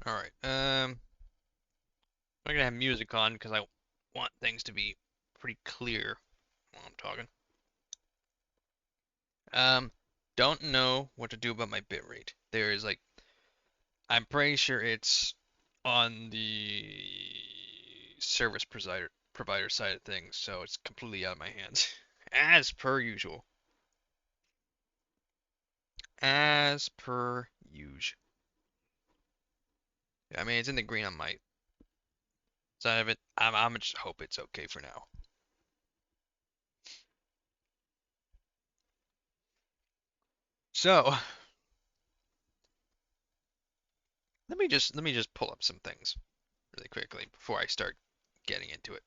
Alright, I'm gonna have music on because I want things to be pretty clear while I'm talking. Um, don't know what to do about my bitrate. There is like, I'm pretty sure it's on the service provider side of things, so it's completely out of my hands. As per usual. As per usual. I mean, it's in the green on my side of it. I'm just hope it's okay for now. So, let me just pull up some things really quickly before I start getting into it.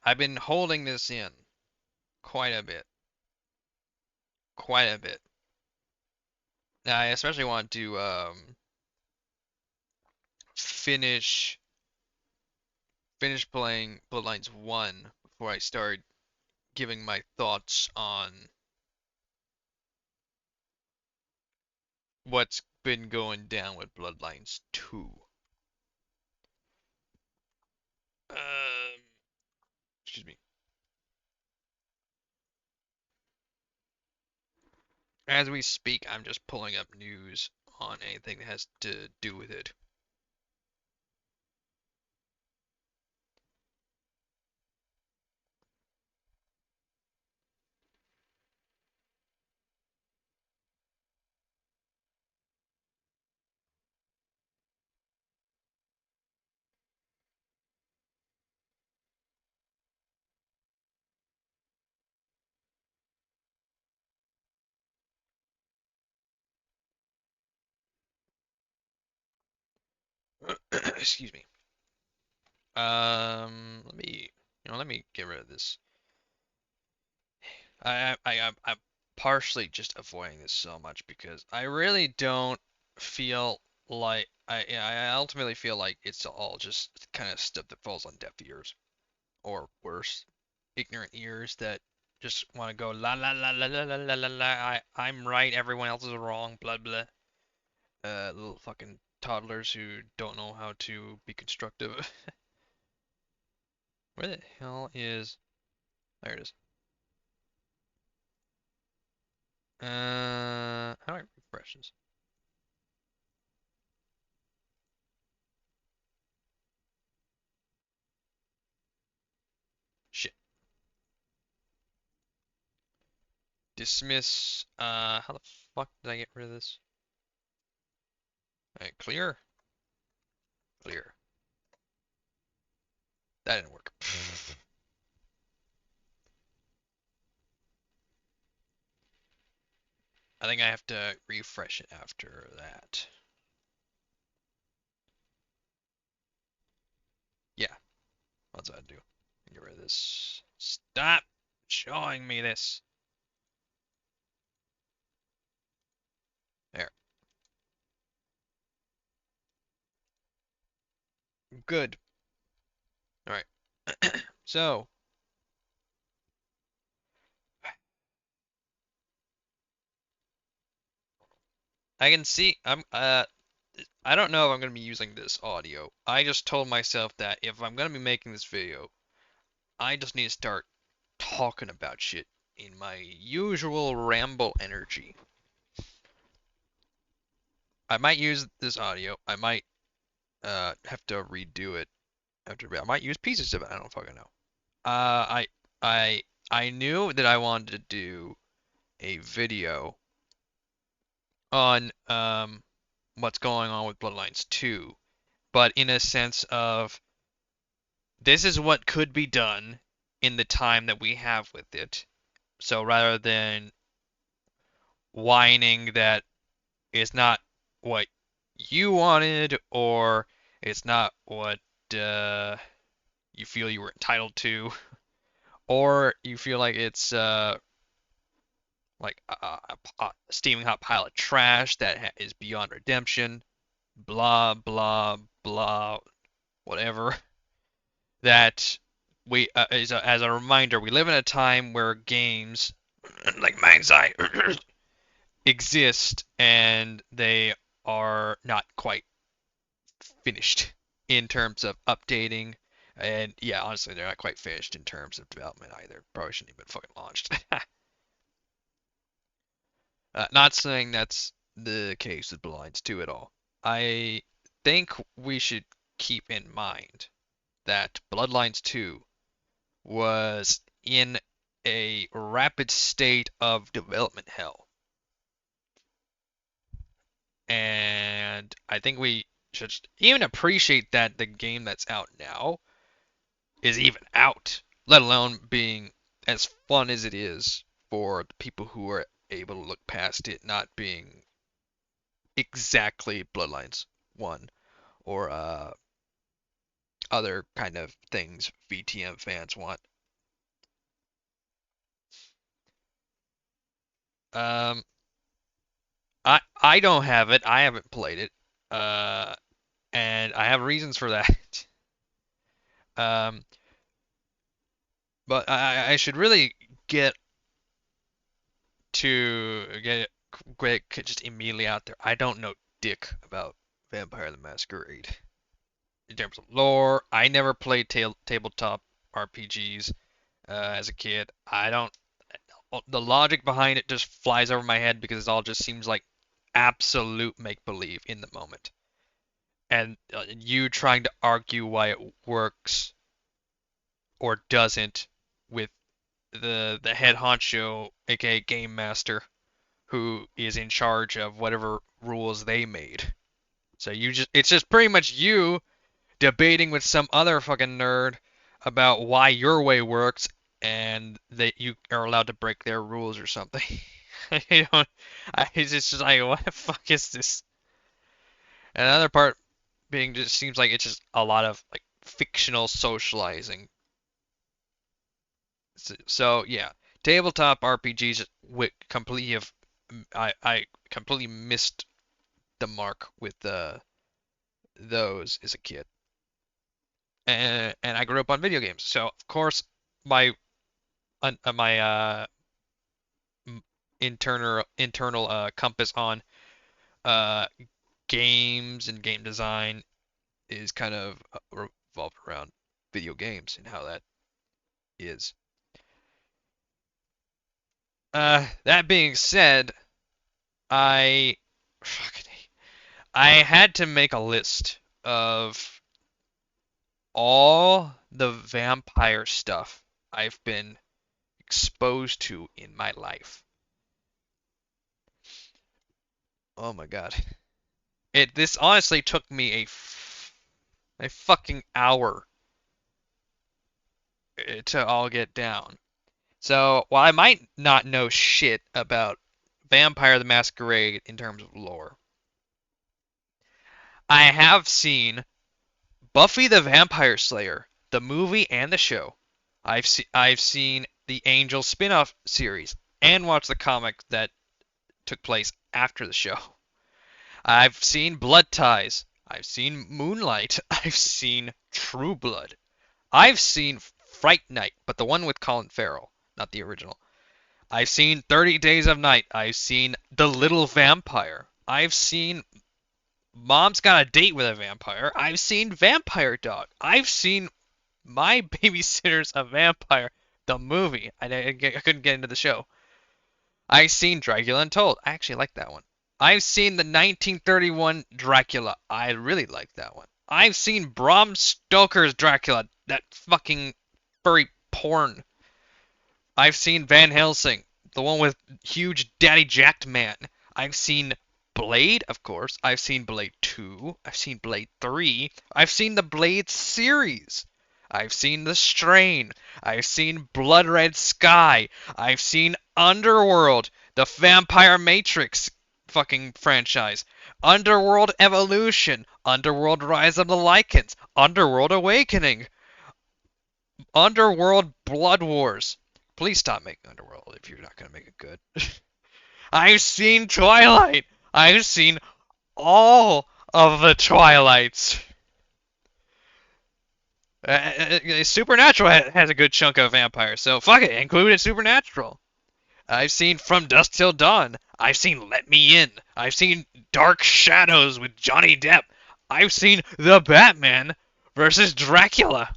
I've been holding this in quite a bit, quite a bit. Now, I especially want to finish finish playing Bloodlines 1 before I start giving my thoughts on what's been going down with Bloodlines 2. Excuse me. As we speak, I'm just pulling up news on anything that has to do with it. Excuse me. Let me get rid of this. I'm partially just avoiding this so much because I really don't feel like I ultimately feel like it's all just kind of stuff that falls on deaf ears or worse, ignorant ears that just want to go la la la la la la la la la. I'm right, everyone else is wrong, blah blah. Little fucking toddlers who don't know how to be constructive. Where the hell is? There it is. How do I refresh this? Shit. Dismiss. How the fuck did I get rid of this? Alright, clear. Clear. That didn't work. I think I have to refresh it after that. Yeah, what's that do? Get rid of this. Stop showing me this. There. Good. Alright. So, I can see I don't know if I'm gonna be using this audio. I just told myself that if I'm gonna be making this video, I just need to start talking about shit in my usual ramble energy. I might use this audio. I might have to redo it after. I might use pieces of it. I don't fucking know. I I I knew that I wanted to do a video on what's going on with Bloodlines 2, but in a sense of this is what could be done in the time that we have with it. So rather than whining that it's not what you wanted or it's not what you feel you were entitled to, or you feel like it's like a steaming hot pile of trash that is beyond redemption, blah blah blah, whatever. That we as a reminder, we live in a time where games like Mind's Eye exist and they are not quite finished in terms of updating. And yeah, honestly, they're not quite finished in terms of development either. Probably shouldn't even fucking launched. Not saying that's the case with Bloodlines 2 at all. I think we should keep in mind that Bloodlines 2 was in a rapid state of development hell. And I think we should even appreciate that the game that's out now is even out, let alone being as fun as it is for the people who are able to look past it not being exactly Bloodlines 1 or other kind of things VTM fans want. I don't have it. I haven't played it. And I have reasons for that. Um, but I should really get it just immediately out there. I don't know dick about Vampire the Masquerade. In terms of lore, I never played tabletop RPGs as a kid. I don't. The logic behind it just flies over my head because it all just seems like absolute make-believe in the moment. And you trying to argue why it works or doesn't with the head honcho, aka game master, who is in charge of whatever rules they made. So it's just pretty much you debating with some other fucking nerd about why your way works and that you are allowed to break their rules or something. It's just like, what the fuck is this? And another part being just seems like it's just a lot of like fictional socializing. So yeah, tabletop RPGs completely have I completely missed the mark with those as a kid. And I grew up on video games, so of course my internal compass on uh games and game design is kind of revolved around video games and how that is. That being said, I I had to make a list of all the vampire stuff I've been exposed to in my life. Oh my god. This honestly took me a fucking hour to all get down. So, while I might not know shit about Vampire the Masquerade in terms of lore, I have seen Buffy the Vampire Slayer, the movie and the show. I've seen the Angel spin-off series and watched the comic that took place after the show. I've seen Blood Ties. I've seen Moonlight. I've seen True Blood. I've seen Fright Night, but the one with Colin Farrell, not the original. I've seen 30 Days of Night. I've seen The Little Vampire. I've seen Mom's Got a Date with a Vampire. I've seen Vampire Dog. I've seen My Babysitter's a Vampire, the movie. I couldn't get into the show. I've seen Dracula Untold. I actually like that one. I've seen the 1931 Dracula. I really like that one. I've seen Bram Stoker's Dracula. That fucking furry porn. I've seen Van Helsing, the one with huge daddy jacked man. I've seen Blade, of course. I've seen Blade 2. I've seen Blade 3. I've seen the Blade series. I've seen The Strain. I've seen Blood Red Sky. I've seen Underworld, the Vampire Matrix fucking franchise. Underworld Evolution. Underworld Rise of the Lycans. Underworld Awakening. Underworld Blood Wars. Please stop making Underworld if you're not going to make it good. I've seen Twilight. I've seen all of the Twilights. Supernatural has a good chunk of vampires, so fuck it, include it Supernatural. I've seen From Dusk Till Dawn. I've seen Let Me In. I've seen Dark Shadows with Johnny Depp. I've seen The Batman versus Dracula.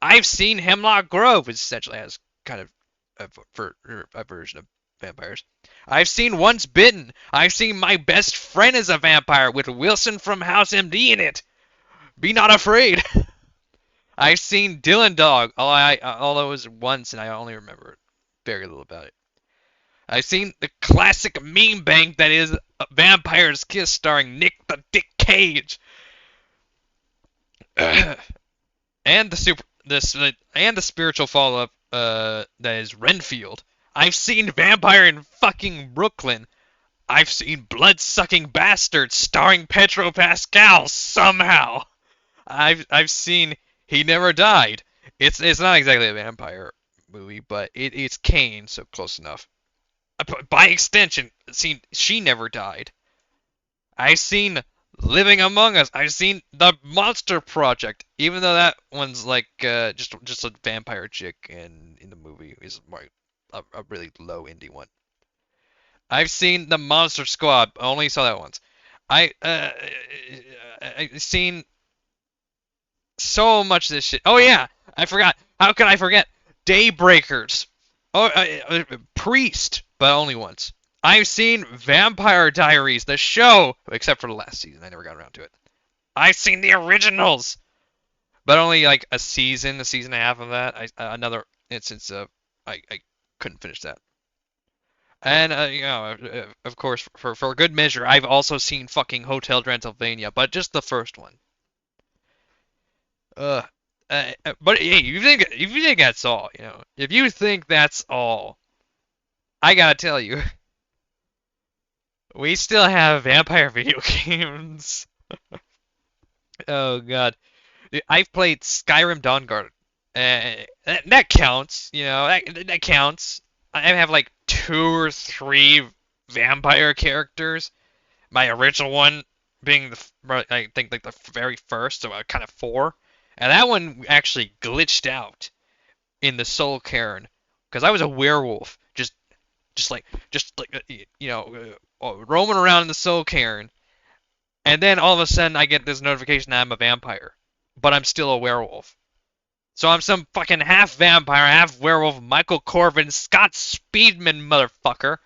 I've seen Hemlock Grove, which essentially has kind of a version of vampires. I've seen Once Bitten. I've seen My Best Friend is a Vampire with Wilson from House MD in it. Be not afraid. I've seen Dylan Dog, although it was once and I only remember very little about it. I've seen the classic meme bank that is Vampire's Kiss starring Nick the Dick Cage. And the spiritual follow-up that is Renfield. I've seen Vampire in fucking Brooklyn. I've seen Blood-Sucking Bastards starring Pedro Pascal somehow. I've seen He Never Died. It's not exactly a vampire movie, but it's Kane, so close enough. By extension, seen She Never Died. I've seen Living Among Us. I've seen The Monster Project, even though that one's like just a vampire chick, and in the movie is more a really low indie one. I've seen The Monster Squad. I only saw that once. I've seen so much of this shit. Oh yeah, I forgot. How could I forget? Daybreakers. Oh, Priest, but only once. I've seen Vampire Diaries, the show, except for the last season. I never got around to it. I've seen the originals, but only like a season and a half of that. Another instance of I couldn't finish that. And of course, for good measure, I've also seen fucking Hotel Transylvania, but just the first one. But hey, if you think that's all, if you think that's all, I gotta tell you, we still have vampire video games. Oh god, dude, I've played Skyrim Dawnguard. That counts, that counts. I have like 2 or 3 vampire characters. My original one being I think like the very first, so kind of 4. And that one actually glitched out in the Soul Cairn because I was a werewolf, just like roaming around in the Soul Cairn, and then all of a sudden I get this notification that I'm a vampire, but I'm still a werewolf. So I'm some fucking half vampire, half werewolf, Michael Corvin, Scott Speedman motherfucker.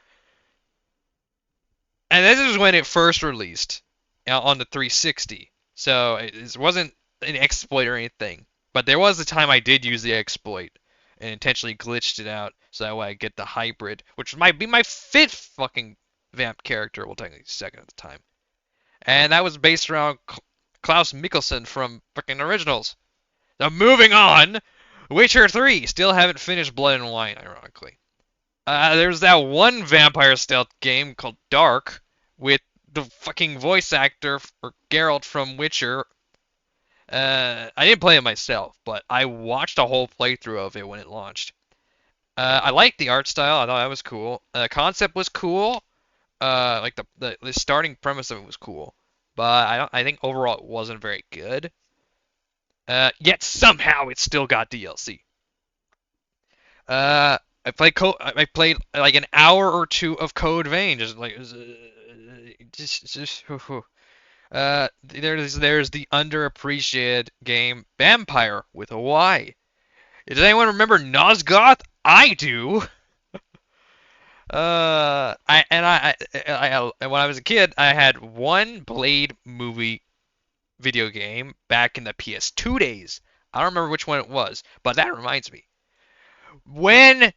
And this is when it first released on the 360. So it wasn't an exploit or anything. But there was a time I did use the exploit and intentionally glitched it out so that way I get the hybrid, which might be my 5th fucking vamp character. Well, technically 2nd at the time. And that was based around Klaus Mikkelsen from fucking Originals. Now moving on, Witcher 3. Still haven't finished Blood and Wine, ironically. There's that one vampire stealth game called Dark with the fucking voice actor for Geralt from Witcher. I didn't play it myself, but I watched a whole playthrough of it when it launched. I liked the art style. I thought that was cool. The concept was cool. Like the starting premise of it was cool, but I think overall it wasn't very good. Yet somehow it still got DLC. I played like an hour or 2 of Code Vein, just like there's the underappreciated game Vampire with a Y. Does anyone remember Nosgoth? I do. When I was a kid, I had one Blade movie video game back in the PS2 days. I don't remember which one it was, but that reminds me. When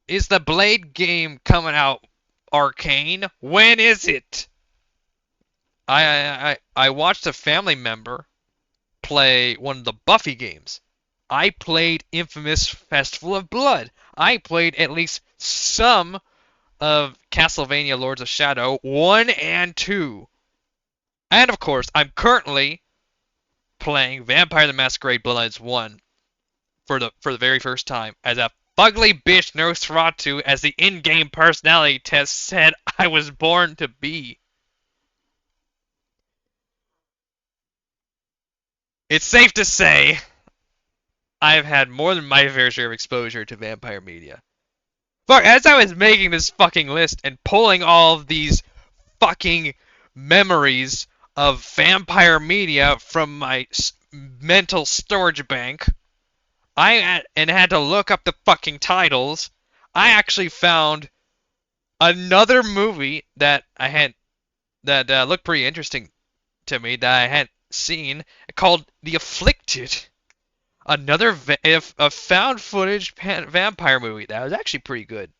is the Blade game coming out, Arcane? When is it? I watched a family member play one of the Buffy games. I played Infamous Festival of Blood. I played at least some of Castlevania Lords of Shadow 1 and 2. And of course, I'm currently playing Vampire the Masquerade Bloodlines 1 for the very first time as a fugly bitch Nosferatu, as the in-game personality test said I was born to be. It's safe to say I've had more than my fair share of exposure to vampire media. Fuck, as I was making this fucking list and pulling all of these fucking memories of vampire media from my mental storage bank. And had to look up the fucking titles. I actually found another movie that I had that looked pretty interesting to me that I hadn't seen called The Afflicted. Another a found footage vampire movie that was actually pretty good.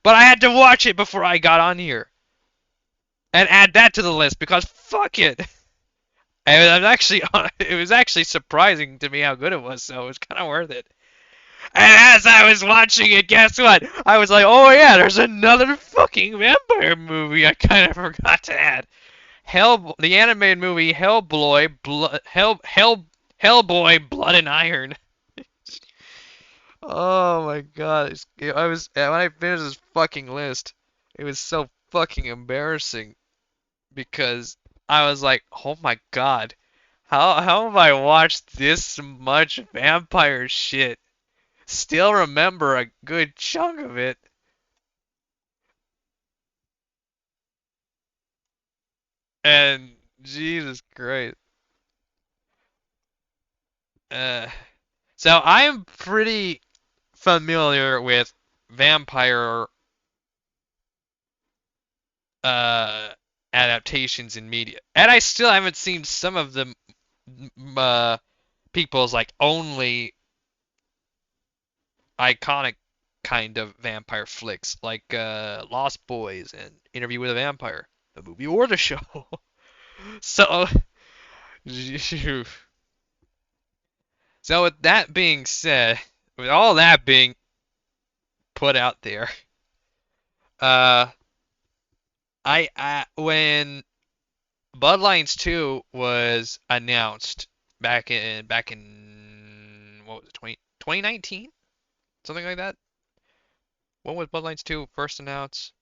But I had to watch it before I got on here and add that to the list because fuck it. And it was actually surprising to me how good it was, so it was kind of worth it. And as I was watching it, guess what? I was like, oh yeah, there's another fucking vampire movie I kind of forgot to add. The animated movie Hellboy, Blood and Iron. Oh my god, I was when I finished this fucking list, it was so fucking embarrassing because I was like, oh my god, how have I watched this much vampire shit? Still remember a good chunk of it. And Jesus Christ. Uh, so I'm pretty familiar with vampire uh, adaptations in media, and I still haven't seen some of the uh, people's like only iconic kind of vampire flicks, like Lost Boys and Interview with a Vampire, the movie or the show. So, so with that being said, with all that being put out there, uh, when Bloodlines 2 was announced back in what was it 2019 something like that. When was Bloodlines 2 first announced?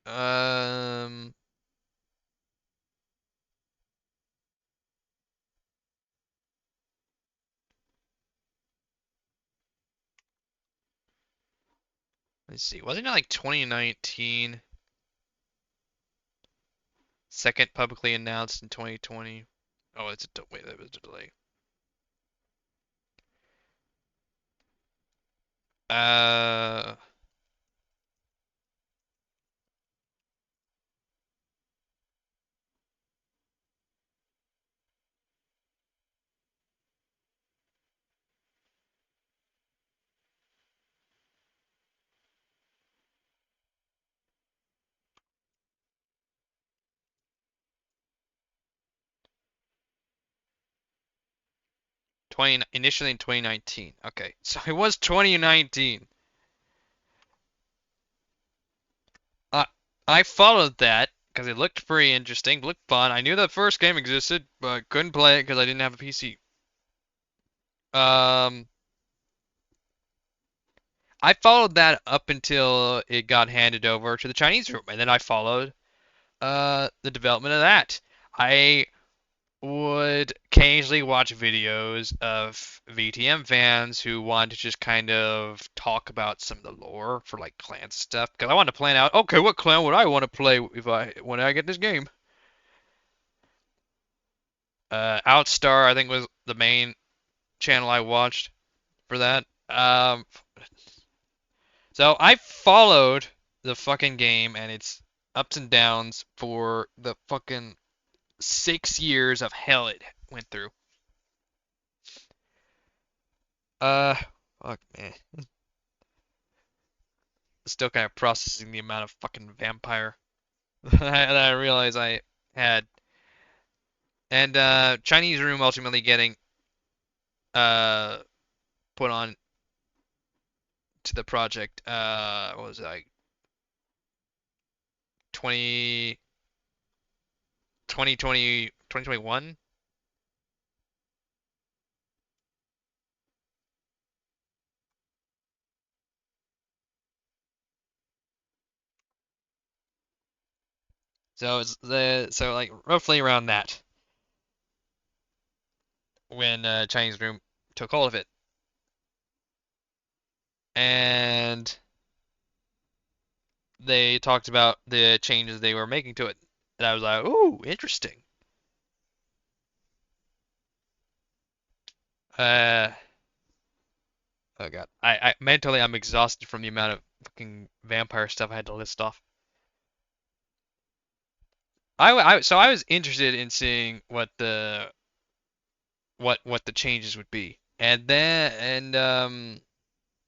Um, let's see. Wasn't it like 2019? Second publicly announced in 2020. Oh, wait, that was a delay. Uh, initially in 2019. Okay, so it was 2019. Uh, I followed that because it looked pretty interesting, looked fun. I knew the first game existed, but couldn't play it because I didn't have a PC. Um, I followed that up until it got handed over to the Chinese room, and then I followed the development of that. I would occasionally watch videos of VTM fans who wanted to just kind of talk about some of the lore for like clan stuff because I wanted to plan out, okay, what clan would I want to play when I get this game? Outstar, I think, was the main channel I watched for that. So I followed the fucking game and its ups and downs for the fucking 6 years of hell it went through. Uh, Fuck, man. Still kind of processing the amount of fucking vampire that I realized I had. And Chinese room ultimately getting uh put on to the project. What was it, like 20 2020 2021? So it's like roughly around that. when Chinese Room took hold of it, and they talked about the changes they were making to it, and I was like, "Ooh, interesting." Uh, oh God, I mentally I'm exhausted from the amount of fucking vampire stuff I had to list off. So I was interested in seeing what the changes would be, and then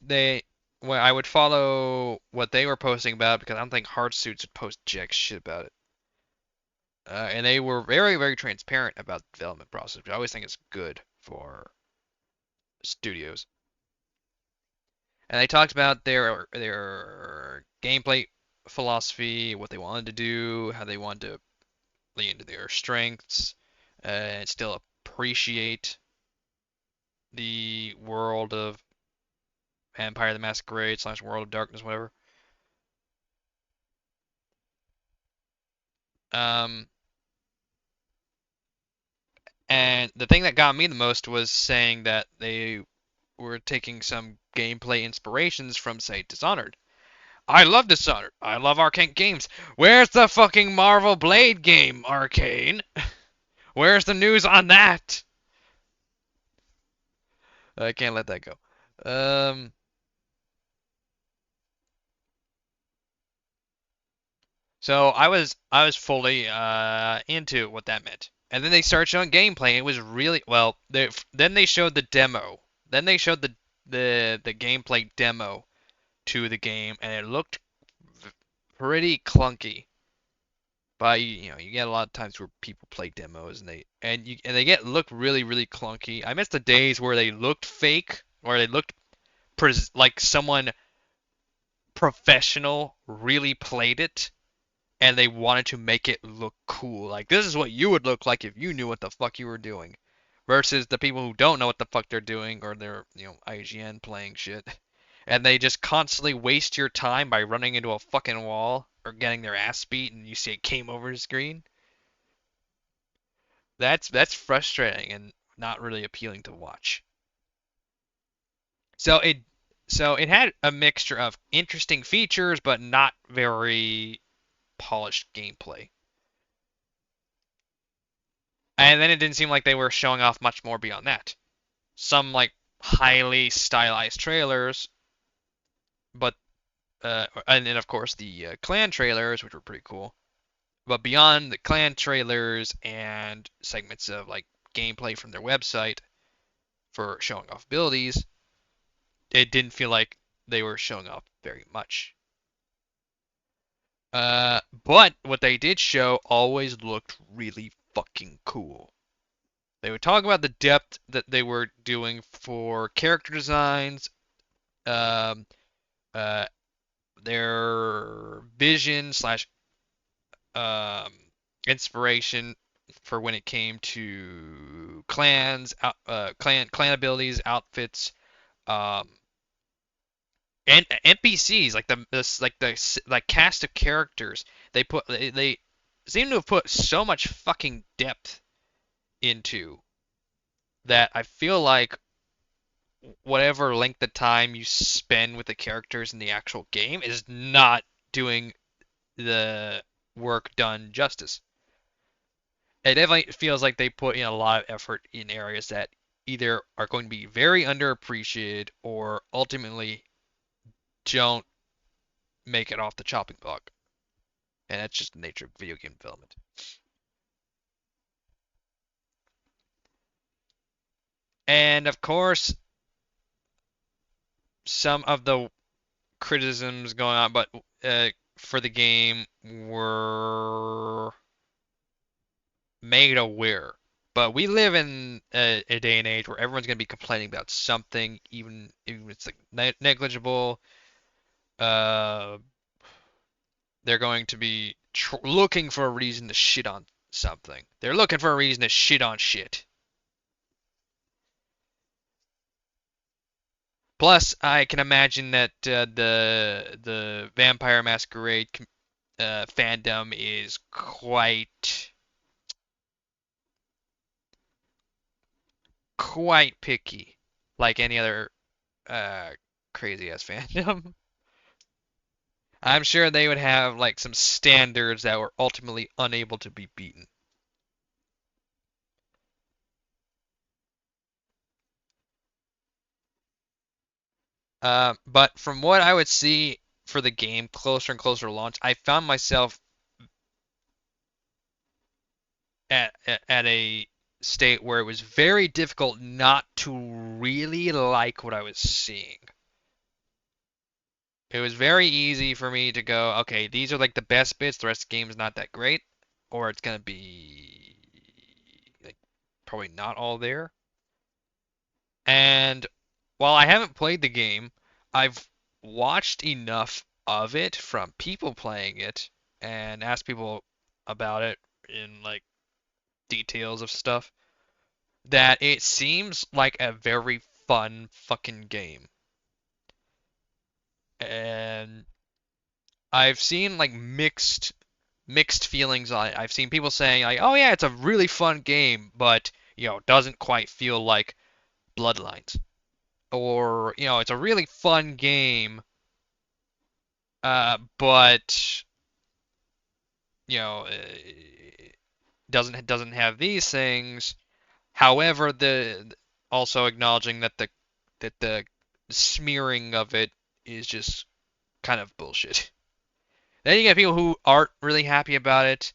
they well I would follow what they were posting about because I don't think Hardsuits would post jack shit about it. And they were very transparent about the development process, which I always think is good for studios. And they talked about their gameplay philosophy, what they wanted to do, how they wanted to lean into their strengths, and still appreciate the world of Vampire the Masquerade / World of Darkness, whatever. Um, and the thing that got me the most was saying that they were taking some gameplay inspirations from, say, Dishonored. I love Dishonored. I love Arcane games. Where's the fucking Marvel Blade game, Arcane? Where's the news on that? I can't let that go. Um, so I was fully into what that meant. And then they started showing gameplay. It was really well. Then they showed the demo. Then they showed the gameplay demo to the game, and it looked pretty clunky. But you get a lot of times where people play demos and they get look really clunky. I miss the days where they looked fake, or they looked like someone professional really played it and they wanted to make it look cool. Like this is what you would look like if you knew what the fuck you were doing. Versus the people who don't know what the fuck they're doing, or they're, IGN playing shit. And they just constantly waste your time by running into a fucking wall or getting their ass beat and you see it came over the screen. That's frustrating and not really appealing to watch. So it had a mixture of interesting features but not very polished gameplay. And then it didn't seem like they were showing off much more beyond that. Some like highly stylized trailers, but and then of course the clan trailers, which were pretty cool. But beyond the clan trailers and segments of like gameplay from their website for showing off abilities, it didn't feel like they were showing off very much. But what they did show always looked really fucking cool. They would talk about the depth that they were doing for character designs, um, uh, their vision slash um, inspiration for when it came to clans, clan abilities, outfits, um, and NPCs like the cast of characters. They seem to have put so much fucking depth into that. I feel like whatever length of time you spend with the characters in the actual game is not doing the work done justice. It definitely feels like they put in a lot of effort in areas that either are going to be very underappreciated or ultimately don't make it off the chopping block. And that's just the nature of video game development. And of course, some of the criticisms going on, but for the game were made aware. But we live in a day and age where everyone's going to be complaining about something, even if it's like negligible. Uh, they're going to be looking for a reason to shit on something. They're looking for a reason to shit on shit. Plus, I can imagine that the Vampire Masquerade fandom is quite quite picky, like any other uh, crazy ass fandom. I'm sure they would have like some standards that were ultimately unable to be beaten. But from what I would see for the game closer and closer to launch, I found myself at a state where it was very difficult not to really like what I was seeing. It was very easy for me to go, okay, these are like the best bits, the rest of the game is not that great, or it's gonna be like probably not all there. And while I haven't played the game, I've watched enough of it from people playing it and asked people about it in like details of stuff that it seems like a very fun fucking game. And I've seen like mixed feelings on it. I've seen people saying like, "Oh yeah, it's a really fun game, but doesn't quite feel like Bloodlines." Or, it's a really fun game, but you know, doesn't have these things. However, the also acknowledging that the smearing of it is just kind of bullshit. Then you get people who aren't really happy about it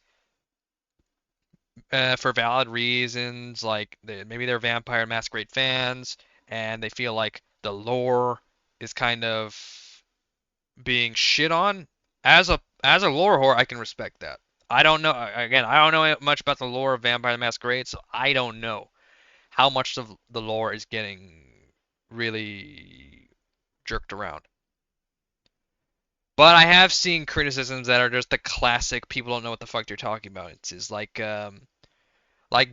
for valid reasons, like maybe they're Vampire Masquerade fans and they feel like the lore is kind of being shit on. As a lore whore, I can respect that. I don't know. Again, I don't know much about the lore of Vampire the Masquerade, so I don't know how much of the lore is getting really jerked around. But I have seen criticisms that are just the classic people don't know what the fuck you're talking about. It's just like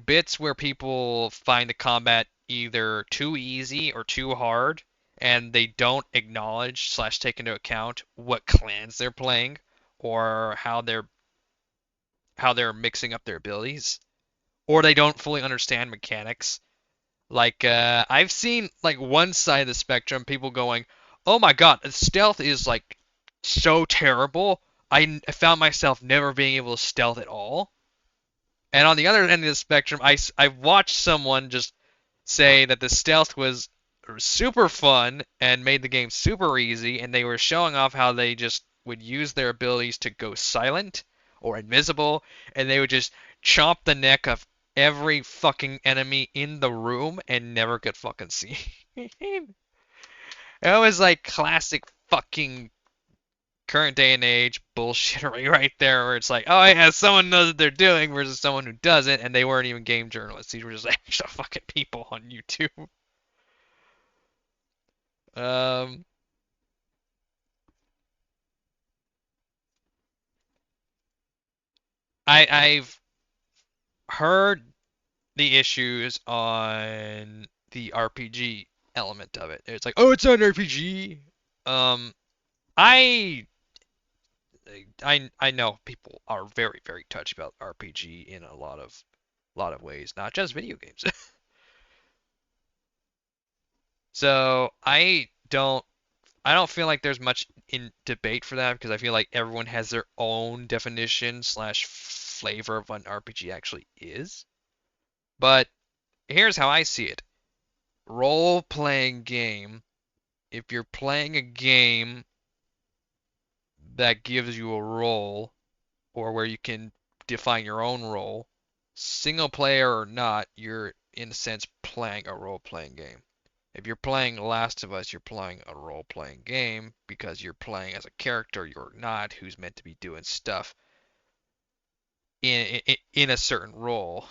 bits where people find the combat either too easy or too hard, and they don't acknowledge slash take into account what clans they're playing or how they're mixing up their abilities, or they don't fully understand mechanics. Like I've seen like one side of the spectrum, people going, "Oh my God, stealth is like so terrible. I found myself never being able to stealth at all." And on the other end of the spectrum, I watched someone just say that the stealth was super fun and made the game super easy, and they were showing off how they just would use their abilities to go silent or invisible, and they would just chomp the neck of every fucking enemy in the room and never get fucking seen. It was like classic fucking current day and age bullshittery right there, where it's like, oh yeah, someone knows what they're doing versus someone who doesn't, and they weren't even game journalists. These were just extra fucking people on YouTube. Um, I've heard the issues on the RPG element of it. It's like, oh, it's not an RPG. Um, I I know people are very very touchy about RPG in a lot of ways, not just video games. So I don't feel like there's much in debate for that because I feel like everyone has their own definition slash flavor of what an RPG actually is. But here's how I see it. Role-playing game, if you're playing a game that gives you a role or where you can define your own role, single player or not, you're in a sense playing a role-playing game. If you're playing Last of Us, you're playing a role-playing game because you're playing as a character you're not who's meant to be doing stuff in a certain role.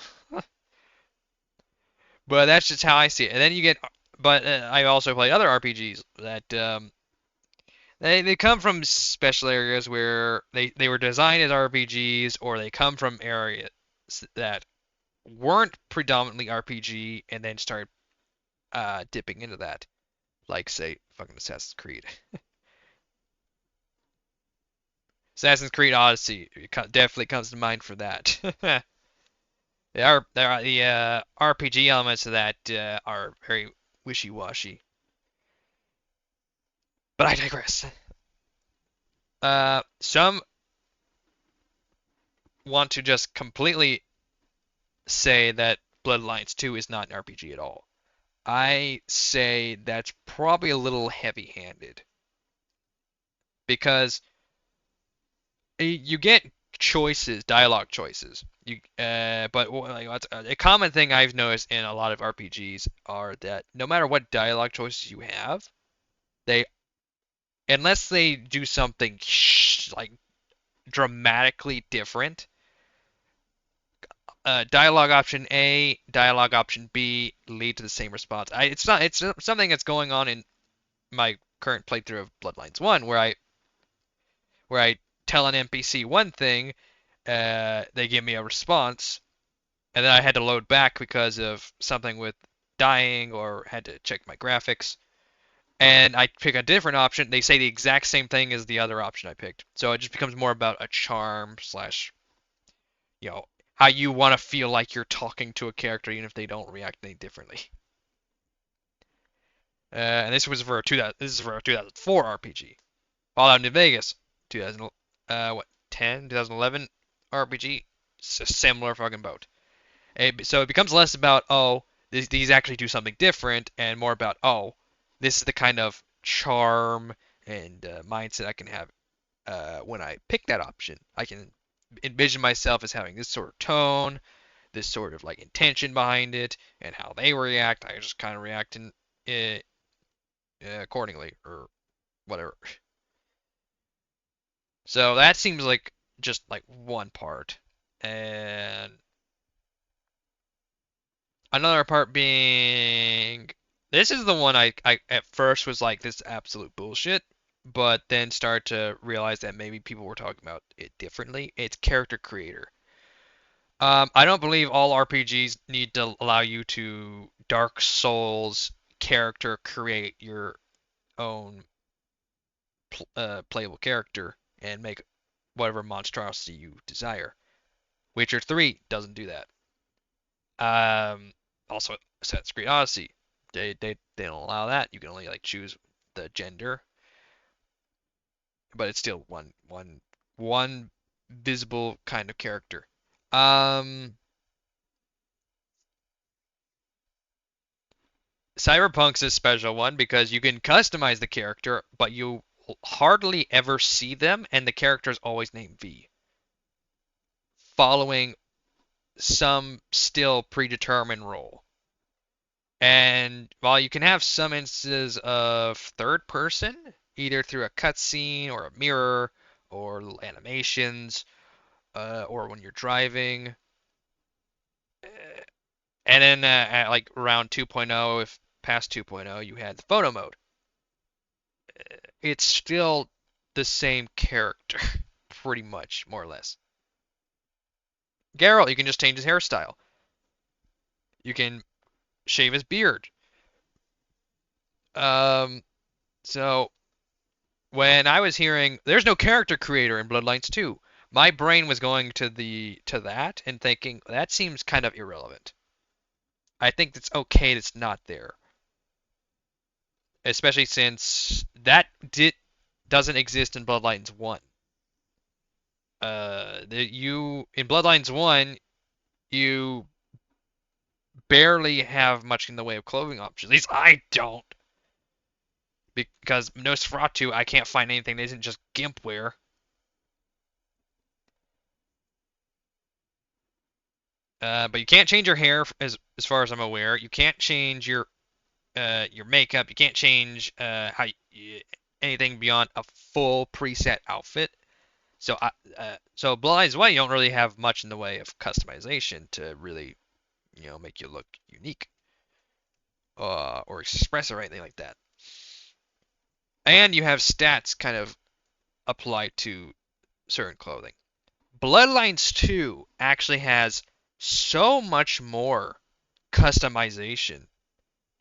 But that's just how I see it. And then you get, but I also play other RPGs that they come from special areas where they were designed as RPGs, or they come from areas that weren't predominantly RPG and then started dipping into that, like say fucking Assassin's Creed. Assassin's Creed Odyssey definitely comes to mind for that. The RPG elements of that are very wishy-washy. But I digress. Some want to just completely say that Bloodlines 2 is not an RPG at all. I say that's probably a little heavy-handed because you get choices, dialogue choices. But like, a common thing I've noticed in a lot of RPGs are that no matter what dialogue choices you have, they unless they do something like dramatically different, dialogue option A, dialogue option B lead to the same response. It's something that's going on in my current playthrough of Bloodlines 1 where I tell an NPC one thing, they give me a response, and then I had to load back because of something with dying or had to check my graphics. And I pick a different option. They say the exact same thing as the other option I picked. So it just becomes more about a charm slash, you know, how you want to feel like you're talking to a character, even if they don't react any differently. And this is for a 2004 RPG. Fallout New Vegas, 2000, 2011 RPG, it's a similar fucking boat. So it becomes less about, oh, these actually do something different, and more about, oh, this is the kind of charm and mindset I can have when I pick that option. I can envision myself as having this sort of tone, this sort of like intention behind it, and how they react. I just kind of react accordingly or whatever. So that seems like just like one part, and another part being this is the one I at first was like this is absolute bullshit, but then start to realize that maybe people were talking about it differently. It's character creator. I don't believe all RPGs need to allow you to Dark Souls character create your own playable character and make whatever monstrosity you desire. Witcher 3 doesn't do that. Also, Assassin's Creed Odyssey, they don't allow that. You can only like choose the gender, but it's still one visible kind of character. Um, Cyberpunk's a special one because you can customize the character, but you hardly ever see them, and the character is always named V, following some still predetermined role. And while you can have some instances of third person, either through a cutscene or a mirror or little animations, or when you're driving, and then at like around 2.0, if past 2.0, you had the photo mode. It's still the same character, pretty much, more or less. Gangrel, you can just change his hairstyle. You can shave his beard. Um, so when I was hearing there's no character creator in Bloodlines 2, my brain was going to that and thinking that seems kind of irrelevant. I think it's okay it's not there, especially since that did doesn't exist in Bloodlines 1. You in Bloodlines 1, you barely have much in the way of clothing options. At least I don't, because Nosferatu, I can't find anything that isn't just gimp wear. But you can't change your hair as far as I'm aware. You can't change your makeup. You can't change anything beyond a full preset outfit. So Bloodlines 1, you don't really have much in the way of customization to really, make you look unique or express or anything like that. And you have stats kind of applied to certain clothing. Bloodlines 2 actually has so much more customization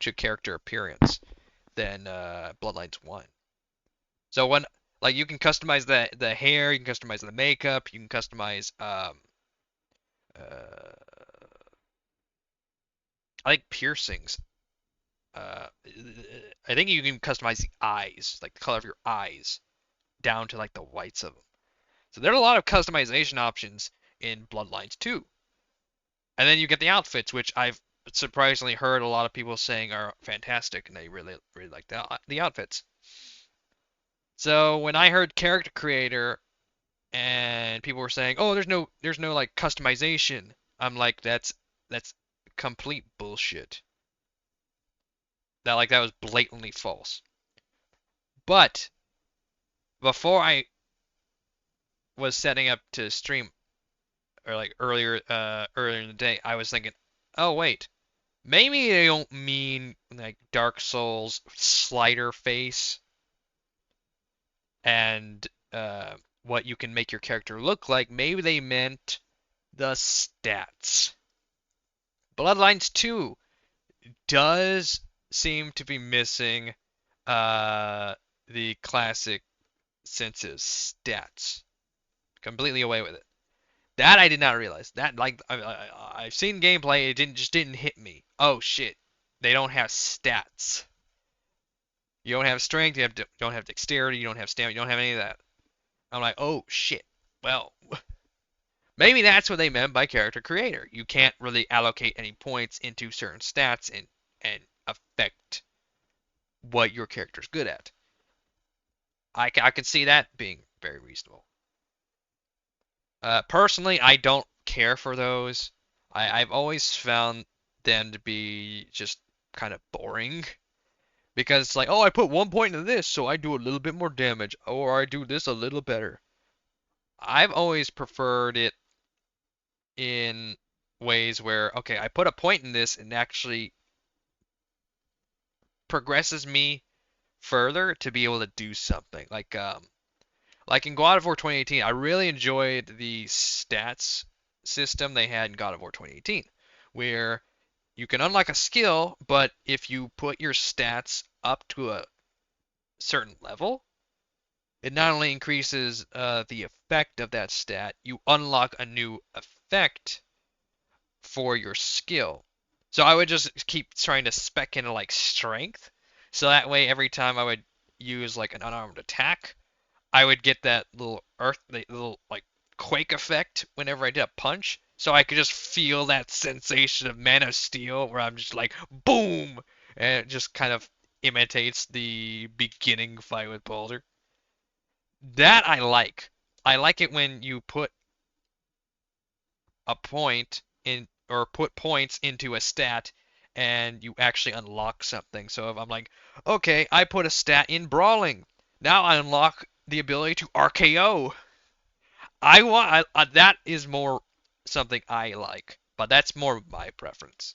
to character appearance than Bloodlines 1. So when like you can customize the hair, you can customize the makeup, you can customize uh, I think piercings. I think you can customize the eyes, like the color of your eyes, down to like the whites of them. So there are a lot of customization options in Bloodlines too. And then you get the outfits, which I've surprisingly heard a lot of people saying are fantastic, and they really really like the outfits. So when I heard character creator and people were saying, "Oh, there's no like customization," I'm like, that's complete bullshit. That was blatantly false. But before I was setting up to stream or like earlier in the day, I was thinking, "Oh wait, maybe they don't mean like Dark Souls slider face and what you can make your character look like. Maybe they meant the stats." Bloodlines 2 does seem to be missing the classic senses stats. Completely away with it. That I did not realize. That like I've seen gameplay, it didn't hit me. Oh shit, they don't have stats. You don't have strength. Don't have dexterity. You don't have stamina. You don't have any of that. I'm like, oh shit. Well, maybe that's what they meant by character creator. You can't really allocate any points into certain stats and affect what your character's good at. I can see that being very reasonable. Personally, I don't care for those. I've always found them to be just kind of boring because it's like, oh, I put 1 point into this, so I do a little bit more damage, or I do this a little better. I've always preferred it in ways where, okay, I put a point in this and actually progresses me further to be able to do something. Like in God of War 2018, I really enjoyed the stats system they had in God of War 2018, where you can unlock a skill, but if you put your stats up to a certain level, it not only increases the effect of that stat, you unlock a new effect for your skill. So I would just keep trying to spec into like strength, so that way every time I would use like an unarmed attack, I would get that the little like quake effect whenever I did a punch, so I could just feel that sensation of Man of Steel where I'm just like boom, and it just kind of imitates the beginning fight with Baldur. That I like. I like it when you put a point in or put points into a stat and you actually unlock something. So if I'm like, okay, I put a stat in brawling. Now I unlock the ability to RKO. That is more something I like, but that's more my preference.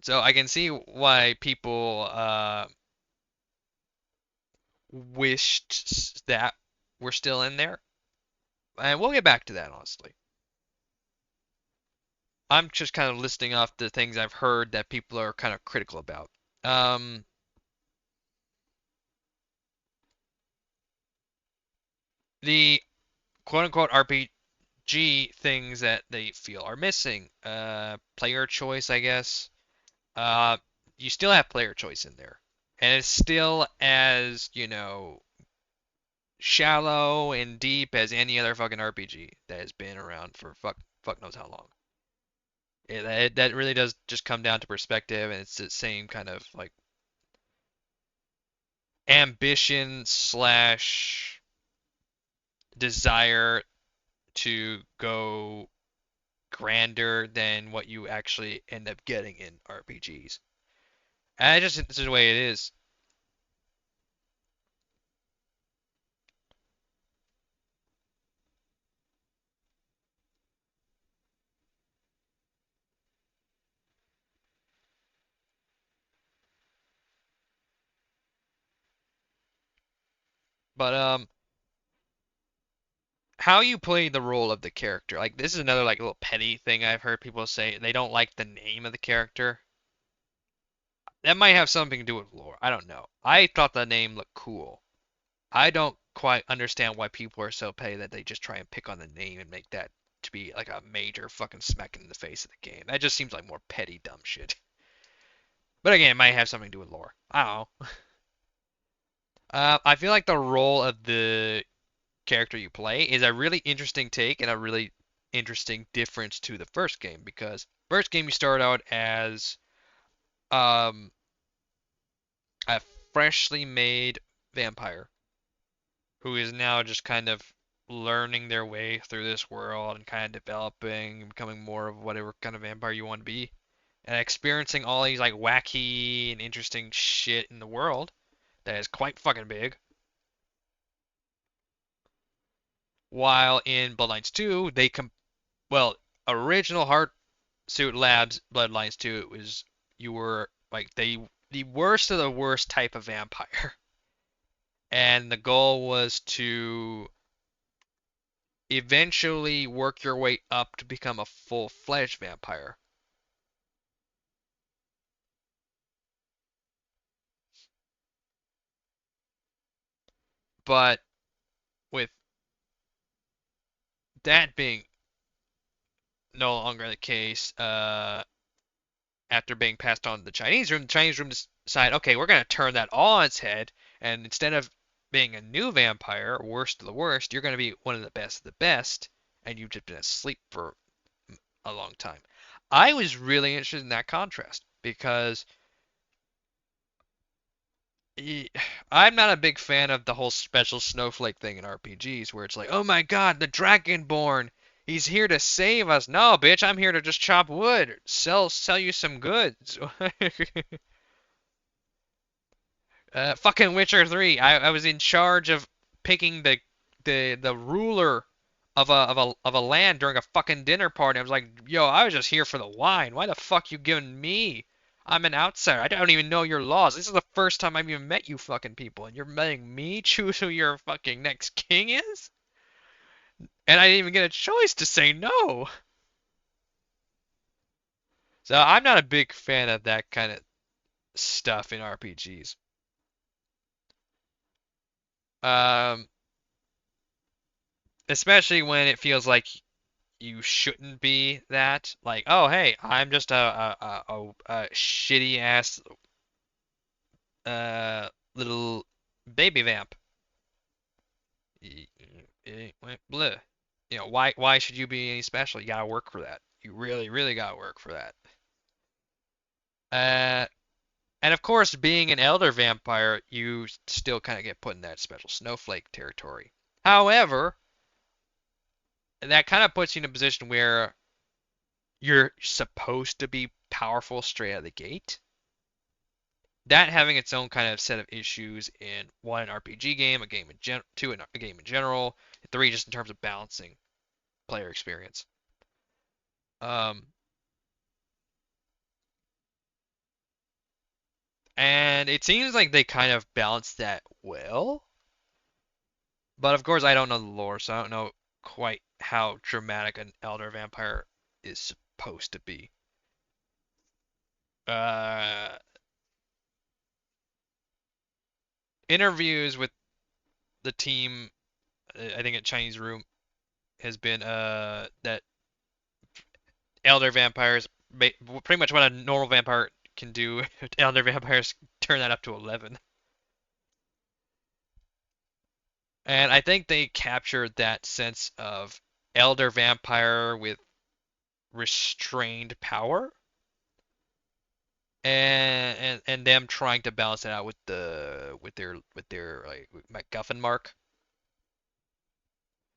So I can see why people wished that were still in there, and we'll get back to that honestly. I'm just kind of listing off the things I've heard that people are kind of critical about. Um, the quote unquote RPG things that they feel are missing. Player choice, I guess. Uh, you still have player choice in there, and it's still as, shallow and deep as any other fucking RPG that has been around for fuck knows how long. That really does just come down to perspective, and it's the same kind of like ambition slash desire to go grander than what you actually end up getting in RPGs. And I just this is the way it is. But how you play the role of the character. Like this is another like little petty thing I've heard people say. They don't like the name of the character. That might have something to do with lore. I don't know. I thought the name looked cool. I don't quite understand why people are so petty that they just try and pick on the name and make that to be like a major fucking smack in the face of the game. That just seems like more petty dumb shit. But again, it might have something to do with lore. I don't know. I feel like the role of the character you play is a really interesting take and a really interesting difference to the first game, because first game you start out as um, a freshly made vampire who is now just kind of learning their way through this world and kind of developing and becoming more of whatever kind of vampire you want to be, and experiencing all these like wacky and interesting shit in the world that is quite fucking big. While in Bloodlines 2, well, original Suit Labs Bloodlines 2, it was you were like the worst of the worst type of vampire. And the goal was to eventually work your way up to become a full-fledged vampire. But with that being no longer the case, after being passed on to the Chinese room decided, okay, we're going to turn that all on its head, and instead of being a new vampire, worst of the worst, you're going to be one of the best of the best, and you've just been asleep for a long time. I was really interested in that contrast because I'm not a big fan of the whole special snowflake thing in RPGs where it's like, oh my god, the Dragonborn, he's here to save us. No, bitch, I'm here to just chop wood, sell you some goods. Fucking Witcher 3. I was in charge of picking the ruler of a land during a fucking dinner party. I was like, yo, I was just here for the wine. Why the fuck you giving me? I'm an outsider. I don't even know your laws. This is the first time I've even met you fucking people, and you're letting me choose who your fucking next king is? And I didn't even get a choice to say no. So I'm not a big fan of that kind of stuff in RPGs. Um, Especially when it feels like you shouldn't be that. Like, oh hey, I'm just a shitty ass little baby vamp. Bleh. You know, why should you be any special? You gotta work for that. You really gotta work for that. Uh, and of course, being an elder vampire, you still kind of get put in that special snowflake territory. However, that kind of puts you in a position where you're supposed to be powerful straight out of the gate. That having its own kind of set of issues in one, an RPG game, a game in two, a game in general, and three, just in terms of balancing player experience. Um, and it seems like they kind of balanced that well. But of course, I don't know the lore, so I don't know quite how dramatic an elder vampire is supposed to be. Uh, Interviews with the team, I think at Chinese Room, has been that elder vampires, pretty much what a normal vampire can do, elder vampires turn that up to 11. And I think they captured that sense of elder vampire with restrained power, and them trying to balance it out with their like MacGuffin mark.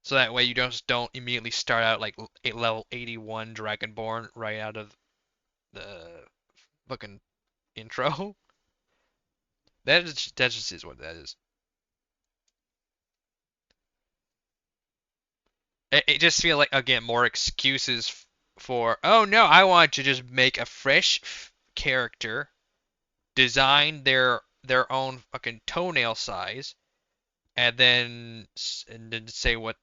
So that way you don't immediately start out like level 81 Dragonborn right out of the fucking intro. That just is what that is. It just feels like, again, more excuses for, oh no, I want to just make a fresh character, design their own fucking toenail size, and then say what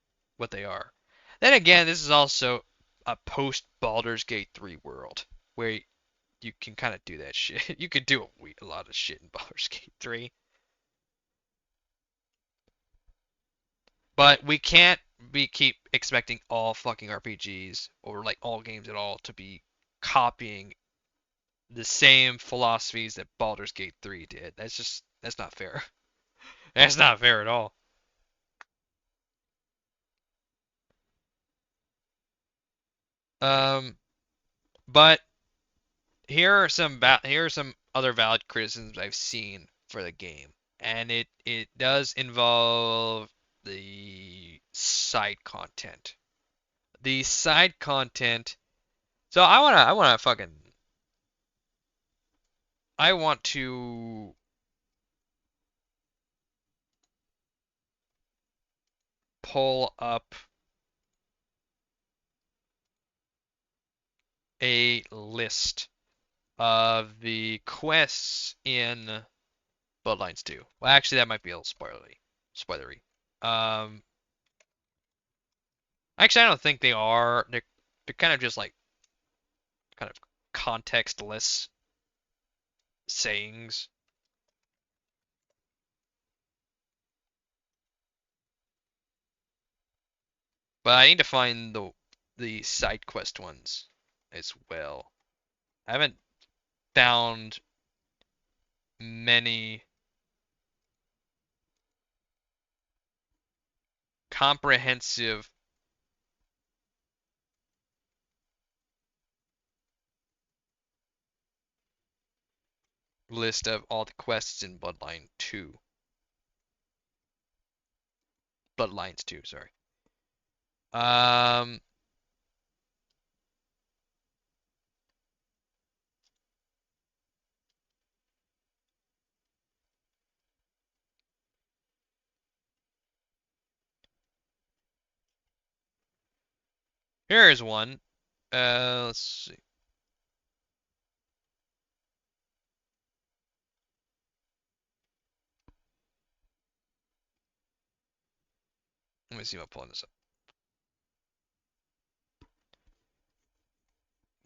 they are. Then again, this is also a post Baldur's Gate 3 world where you can kind of do that shit. You could do a lot of shit in Baldur's Gate 3. But we can't we keep expecting all fucking RPGs or like all games at all to be copying the same philosophies that Baldur's Gate 3 did. That's not fair. That's not fair at all. Um, but here are some other valid criticisms I've seen for the game, and it does involve the side content. The side content. So I want to pull up a list of the quests in Bloodlines 2. Well, actually, that might be a little spoilery. Spoilery. Um, actually, I don't think they are. They're kind of just like kind of contextless sayings. But I need to find the side quest ones as well. I haven't found many comprehensive list of all the quests in Bloodline 2. Bloodlines 2, sorry. Um, Here is one. Let's see. Let me see if I'm pulling this up.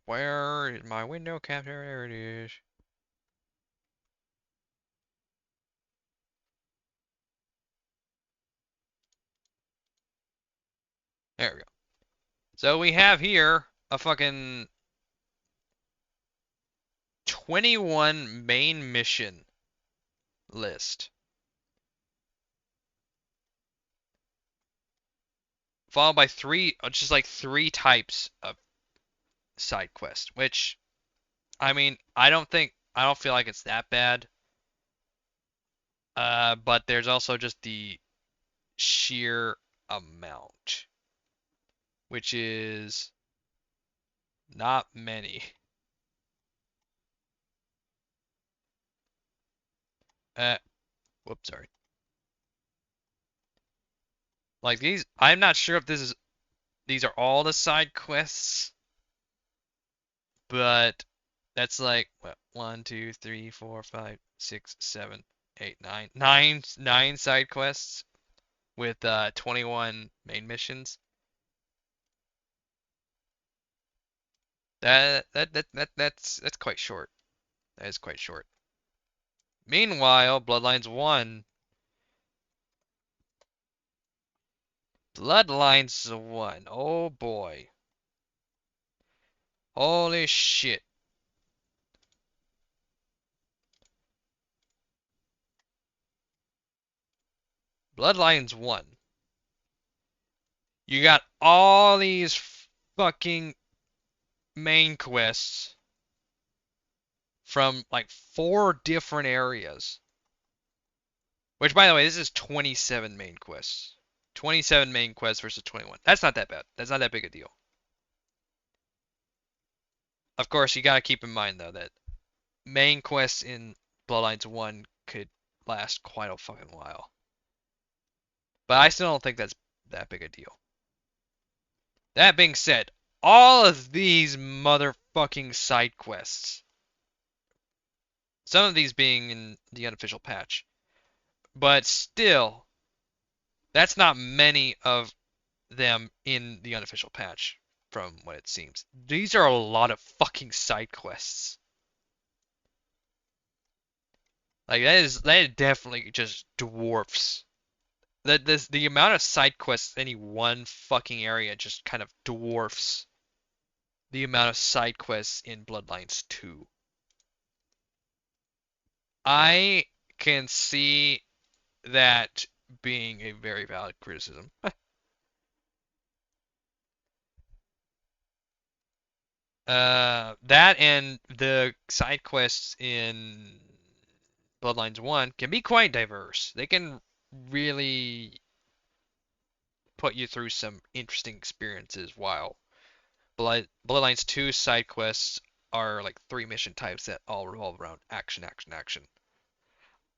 Where is my window capture? There it is. There we go. So we have here a fucking 21 main mission list. Followed by just like three types of side quest, which, I mean, I don't feel like it's that bad. But there's also just the sheer amount, which is not many. Uh, Whoops, sorry. Like I'm not sure if these are all the side quests, but that's like what, 1, 2, 3, 4, 5, 6, 7, 8, 9, nine side quests with 21 main missions. That's quite short. That is quite short. Meanwhile, Bloodlines 1. Bloodlines 1. Oh boy. Holy shit. Bloodlines 1. You got all these fucking main quests from like 4 different areas. Which, by the way, this is 27 main quests. 27 main quests versus 21. That's not that bad. That's not that big a deal. Of course, you gotta keep in mind, though, that main quests in Bloodlines 1 could last quite a fucking while. But I still don't think that's that big a deal. That being said, all of these motherfucking side quests, some of these being in the unofficial patch, but still, that's not many of them in the unofficial patch, from what it seems. These are a lot of fucking side quests. Like that definitely just dwarfs the amount of side quests in any one fucking area just kind of dwarfs the amount of side quests in Bloodlines 2. I can see that being a very valid criticism. That and the side quests in Bloodlines 1 can be quite diverse. They can really put you through some interesting experiences, while Bloodlines 2 side quests are like 3 mission types that all revolve around action, action, action.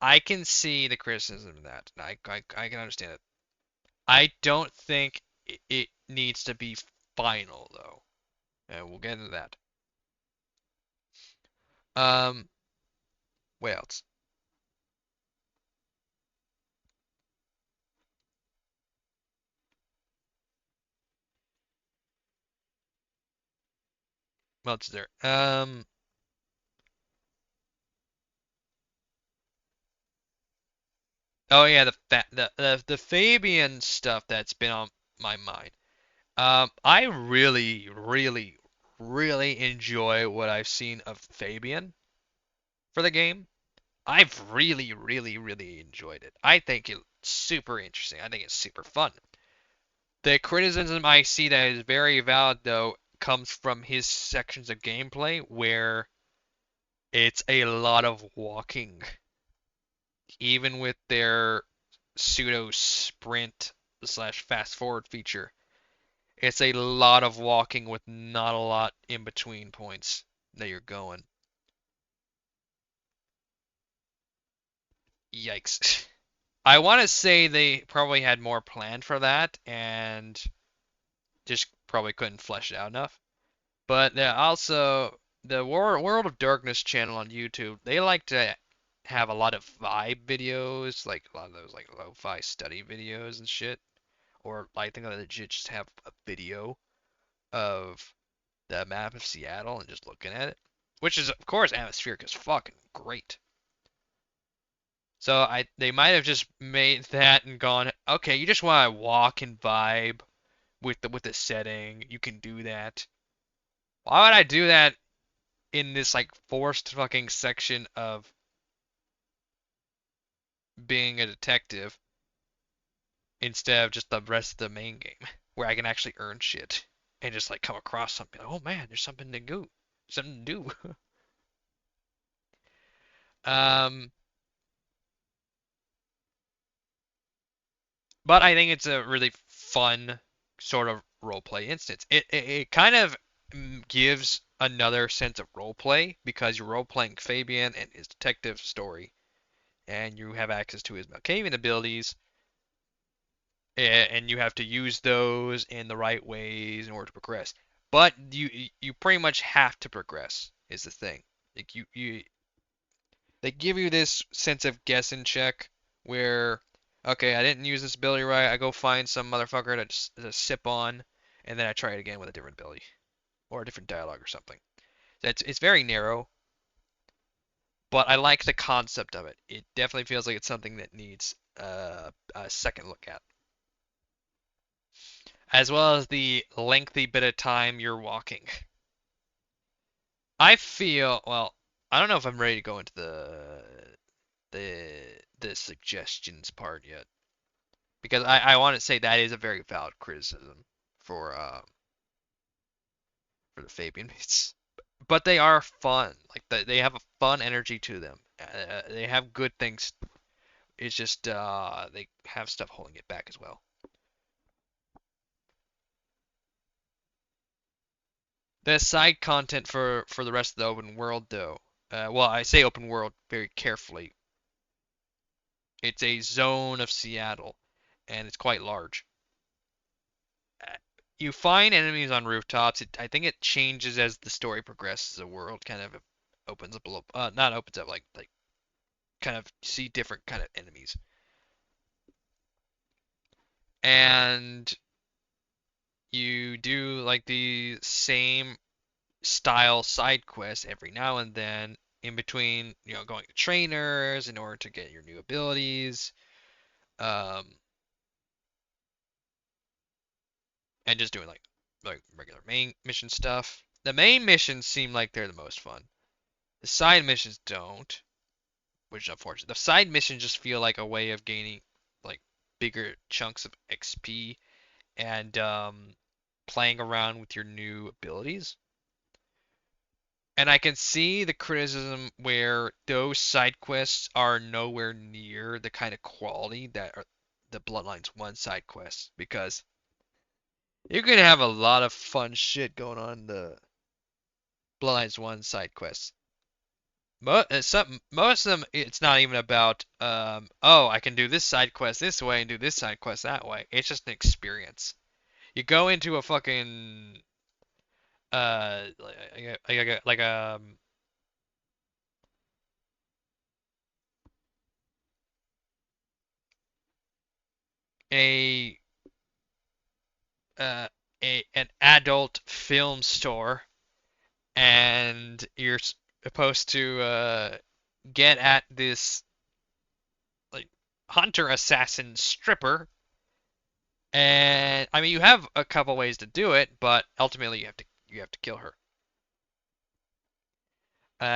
I can see the criticism of that, and I can understand it. I don't think it needs to be final though, and we'll get into that. Um, what else? What else is there? Oh yeah, the Fabien stuff that's been on my mind. I really, really, really enjoy what I've seen of Fabien for the game. I've really, really, really enjoyed it. I think it's super interesting. I think it's super fun. The criticism I see that is very valid, though, comes from his sections of gameplay where it's a lot of walking, even with their pseudo sprint slash fast forward feature. It's a lot of walking with not a lot in between points that you're going. Yikes. I want to say they probably had more planned for that and just probably couldn't flesh it out enough. But also the World of Darkness channel on YouTube, they like to have a lot of vibe videos, like a lot of those like lo-fi study videos and shit. Or I think they legit just have a video of the map of Seattle and just looking at it, which is of course atmospheric as fucking great. So they might have just made that and gone, okay, you just want to walk and vibe with the setting, you can do that. Why would I do that in this like forced fucking section of being a detective instead of just the rest of the main game where I can actually earn shit and just like come across something like, oh man, there's something to do, something to do. um, but I think it's a really fun sort of roleplay instance. It kind of gives another sense of roleplay because you're role-playing Fabien and his detective story, and you have access to his Malkavian abilities, and you have to use those in the right ways in order to progress. But you pretty much have to progress is the thing. Like you they give you this sense of guess and check where okay, I didn't use this ability right. I go find some motherfucker to sip on, and then I try it again with a different ability or a different dialogue or something. It's very narrow, but I like the concept of it. It definitely feels like it's something that needs a second look at, as well as the lengthy bit of time you're walking. I feel well. I don't know if I'm ready to go into the suggestions part yet, because I want to say that is a very valid criticism for for the Fabien beats. But they are fun. Like they have a fun energy to them. They have good things. It's just they have stuff holding it back as well. The side content for the rest of the open world, though. Well, I say open world very carefully. It's a zone of Seattle, and it's quite large. You find enemies on rooftops. I think it changes as the story progresses. The world kind of opens up a little, not opens up, like kind of see different kind of enemies. And you do like the same style side quests every now and then in between, going to trainers in order to get your new abilities. Um, and just doing like regular main mission stuff. The main missions seem like they're the most fun. The side missions don't, which is unfortunate. The side missions just feel like a way of gaining like bigger chunks of XP and playing around with your new abilities. And I can see the criticism where those side quests are nowhere near the kind of quality that are the Bloodlines 1 side quests because you can have a lot of fun shit going on in the Bloodlines 1 side quests. Most of them, it's not even about, oh, I can do this side quest this way and do this side quest that way. It's just an experience. You go into a fucking, like a, uh, an adult film store, and you're supposed to, get at this, like, hunter assassin stripper. And I mean, you have a couple ways to do it, but ultimately you have to kill her.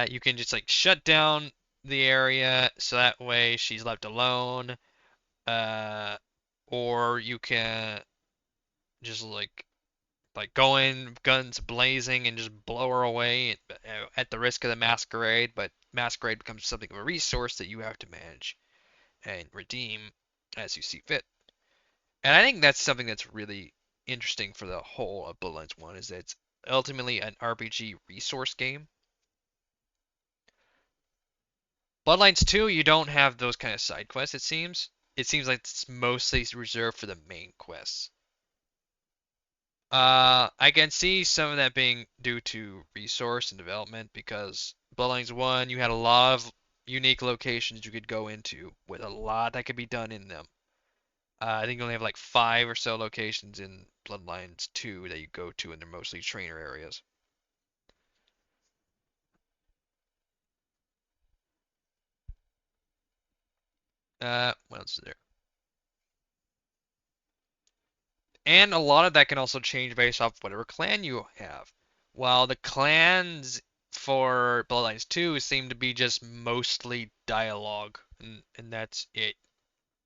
You can just like shut down the area so that way she's left alone. Uh, or you can just like go in guns blazing and just blow her away at the risk of the masquerade. But masquerade becomes something of a resource that you have to manage and redeem as you see fit. And I think that's something that's really interesting for the whole of Bloodlines 1 is that it's ultimately an RPG resource game. Bloodlines 2, you don't have those kind of side quests, it seems. It seems like it's mostly reserved for the main quests. I can see some of that being due to resource and development because Bloodlines 1, you had a lot of unique locations you could go into with a lot that could be done in them. I think you only have like 5 or so locations in Bloodlines 2 that you go to, and they're mostly trainer areas. What else is there? And a lot of that can also change based off whatever clan you have. While the clans for Bloodlines 2 seem to be just mostly dialogue, and that's it.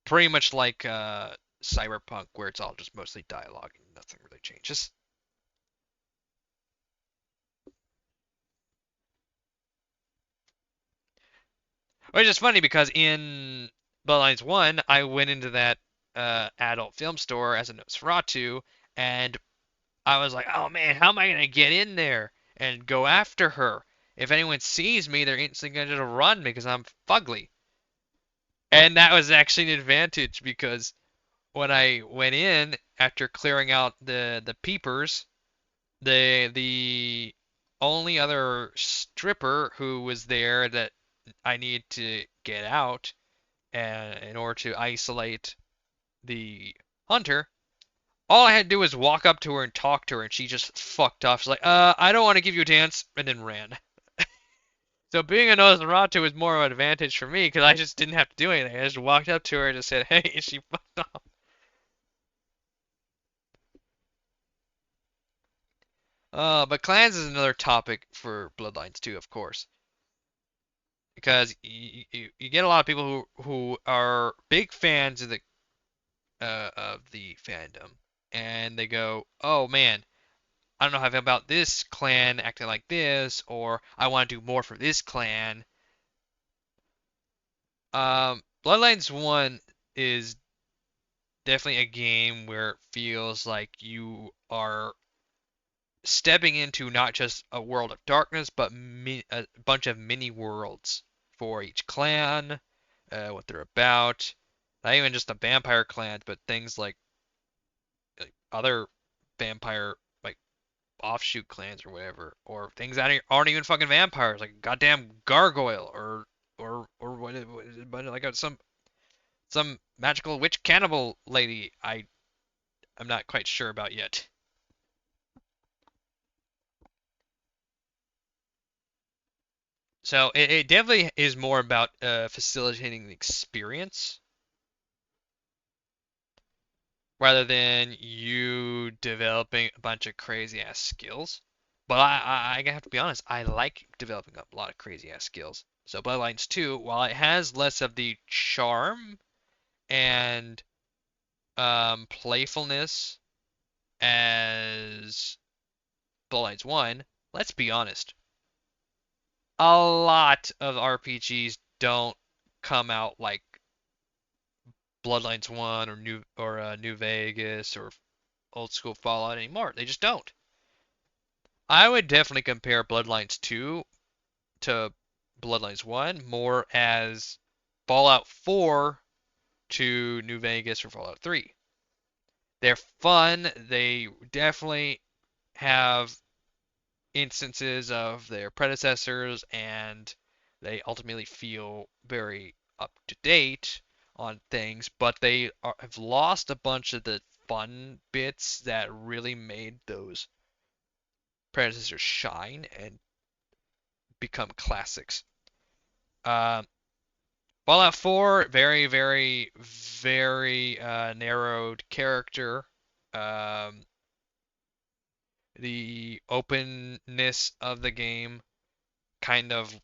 Pretty much like Cyberpunk, where it's all just mostly dialogue and nothing really changes. Which is funny because in Bloodlines 1, I went into that adult film store as a Nosferatu, and I was like, oh man, how am I going to get in there and go after her? If anyone sees me, they're instantly going to just run because I'm fugly. And that was actually an advantage because when I went in after clearing out the peepers, the only other stripper who was there that I needed to get out and in order to isolate the hunter, all I had to do was walk up to her and talk to her, and she just fucked off. She's like, I don't want to give you a dance, and then ran. So being a Nosferatu was more of an advantage for me because I just didn't have to do anything. I just walked up to her and just said, hey, and she fucked off. But clans is another topic for Bloodlines too, of course, because you get a lot of people who are big fans of the fandom, and they go, oh man, I don't know how I feel about this clan acting like this, or I want to do more for this clan. Bloodlines 1 is definitely a game where it feels like you are stepping into not just a world of darkness, but a bunch of mini worlds for each clan, what they're about. Not even just the vampire clans, but things like other vampire like offshoot clans or whatever, or things that aren't even fucking vampires, like a goddamn gargoyle or what like some magical witch cannibal lady I'm not quite sure about yet. So it definitely is more about facilitating the experience. rather than you developing a bunch of crazy ass skills. But I have to be honest, I like developing a lot of crazy ass skills. So Bloodlines 2, while it has less of the charm and playfulness as Bloodlines 1, let's be honest, a lot of RPGs don't come out like Bloodlines 1 or New Vegas or old school Fallout anymore. They just don't. I would definitely compare Bloodlines 2 to Bloodlines 1 more as Fallout 4 to New Vegas or Fallout 3. They're fun. They definitely have instances of their predecessors, and they ultimately feel very up to date on things, but have lost a bunch of the fun bits that really made those predecessors shine and become classics. Uh, Fallout 4, very, very, very narrowed character. Um, the openness of the game kind of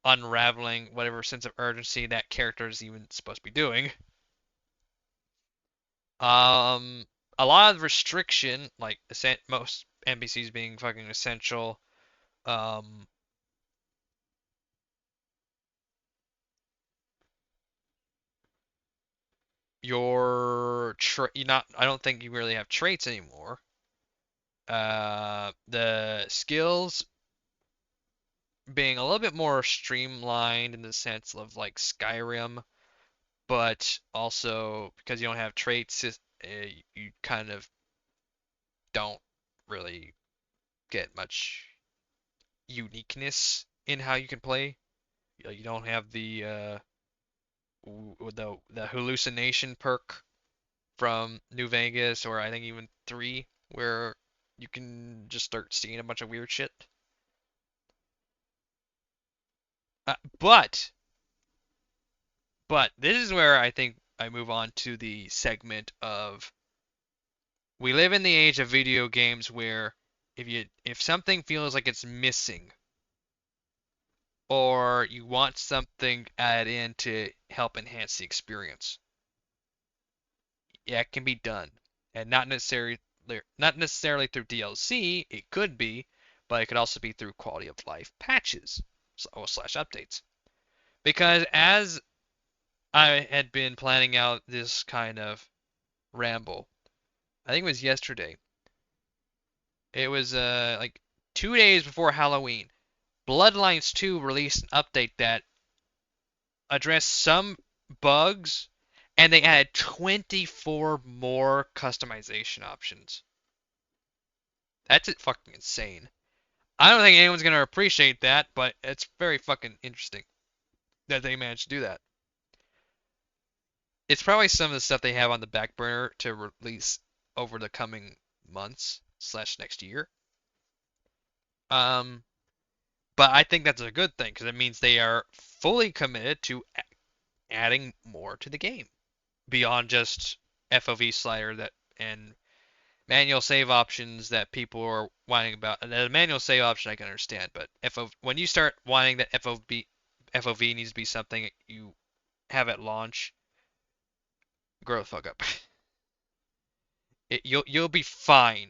unraveling whatever sense of urgency that character is even supposed to be doing. Um, a lot of restriction, like most NPCs being fucking essential. Um, you not. I don't think you really have traits anymore. The skills being a little bit more streamlined in the sense of like Skyrim, but also because you don't have traits, you kind of don't really get much uniqueness in how you can play. You don't have the hallucination perk from New Vegas, or I think even 3, where you can just start seeing a bunch of weird shit. But this is where I think I move on to the segment of we live in the age of video games where if something feels like it's missing or you want something added in to help enhance the experience, yeah, it can be done. And not necessarily through DLC, it could be, but it could also be through quality of life patches slash updates. Because as I had been planning out this kind of ramble, I think it was yesterday. It was like 2 days before Halloween. Bloodlines 2 released an update that addressed some bugs, and they added 24 more customization options. That's fucking insane. I don't think anyone's gonna appreciate that, but it's very fucking interesting that they managed to do that. It's probably some of the stuff they have on the back burner to release over the coming months slash next year. Um, but I think that's a good thing because it means they are fully committed to adding more to the game beyond just FOV slider that and manual save options that people are whining about. And the manual save option I can understand, but when you start whining that FOV needs to be something you have at launch, grow the fuck up. You'll be fine.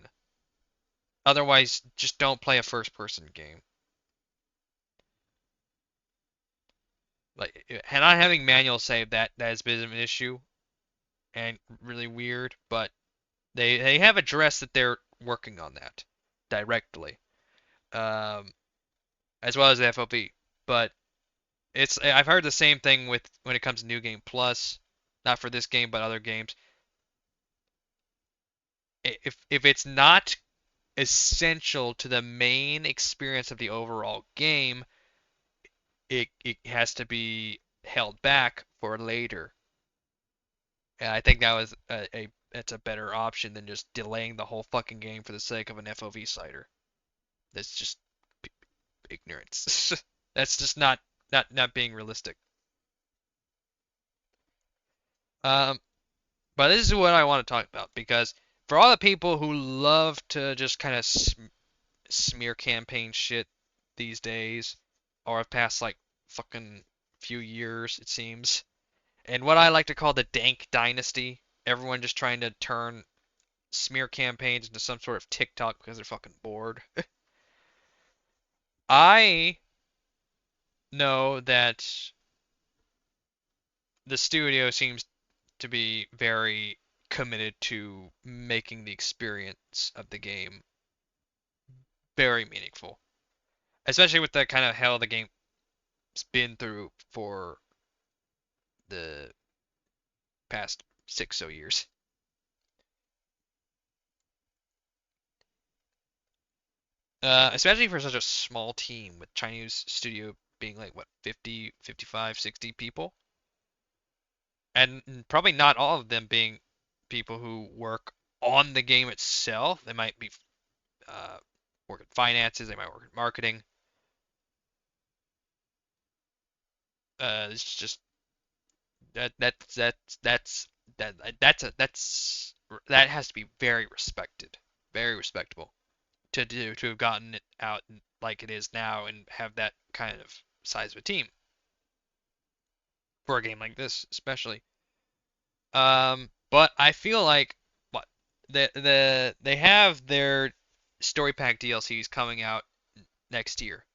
Otherwise, just don't play a first person game. Like and not having manual save that has been an issue and really weird, but they have addressed that they're working on that directly, um, as well as the FOV. But I've heard the same thing with when it comes to New Game Plus, not for this game but other games. If it's not essential to the main experience of the overall game, it has to be held back for later. And I think that was it's a better option than just delaying the whole fucking game for the sake of an FOV slider. That's just ignorance. That's just not being realistic. Um, But this is what I want to talk about because for all the people who love to just kind of smear campaign shit these days, or have passed like fucking few years, it seems, and what I like to call the Dank Dynasty, everyone just trying to turn smear campaigns into some sort of TikTok because they're fucking bored. I know that the studio seems to be very committed to making the experience of the game very meaningful, especially with the kind of hell the game's been through for the past 6 years. Especially for such a small team with Chinese studio being like what 50, 55, 60 people, and probably not all of them being people who work on the game itself. They might be uh, work in finances, they might work in marketing. It's just that that that has to be very respected, very respectable to have gotten it out like it is now and have that kind of size of a team for a game like this, especially. But I feel like what they have their story pack DLCs coming out next year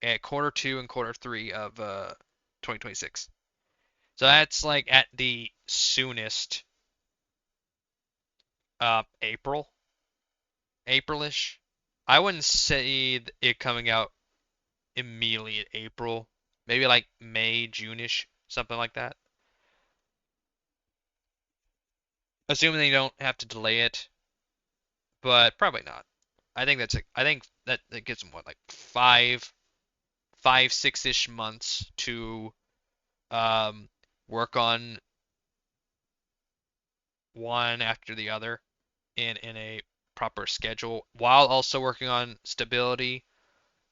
at quarter two and quarter three of 2026. So that's like at the soonest April, Aprilish. I wouldn't say it coming out immediately in April. Maybe like May, June-ish, something like that. Assuming they don't have to delay it, but probably not. I think that that gives them what like five, 6-ish months to um work on one after the other in a proper schedule while also working on stability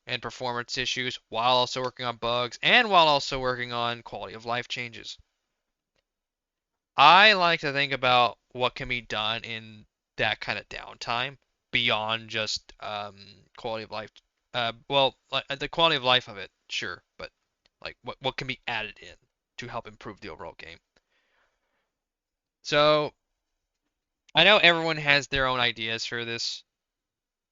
and performance issues, while also working on bugs, and while also working on quality of life changes. I like to think about what can be done in that kind of downtime beyond just quality of life. Well, like the quality of life of it, sure, but like what can be added in to help improve the overall game. So I know everyone has their own ideas for this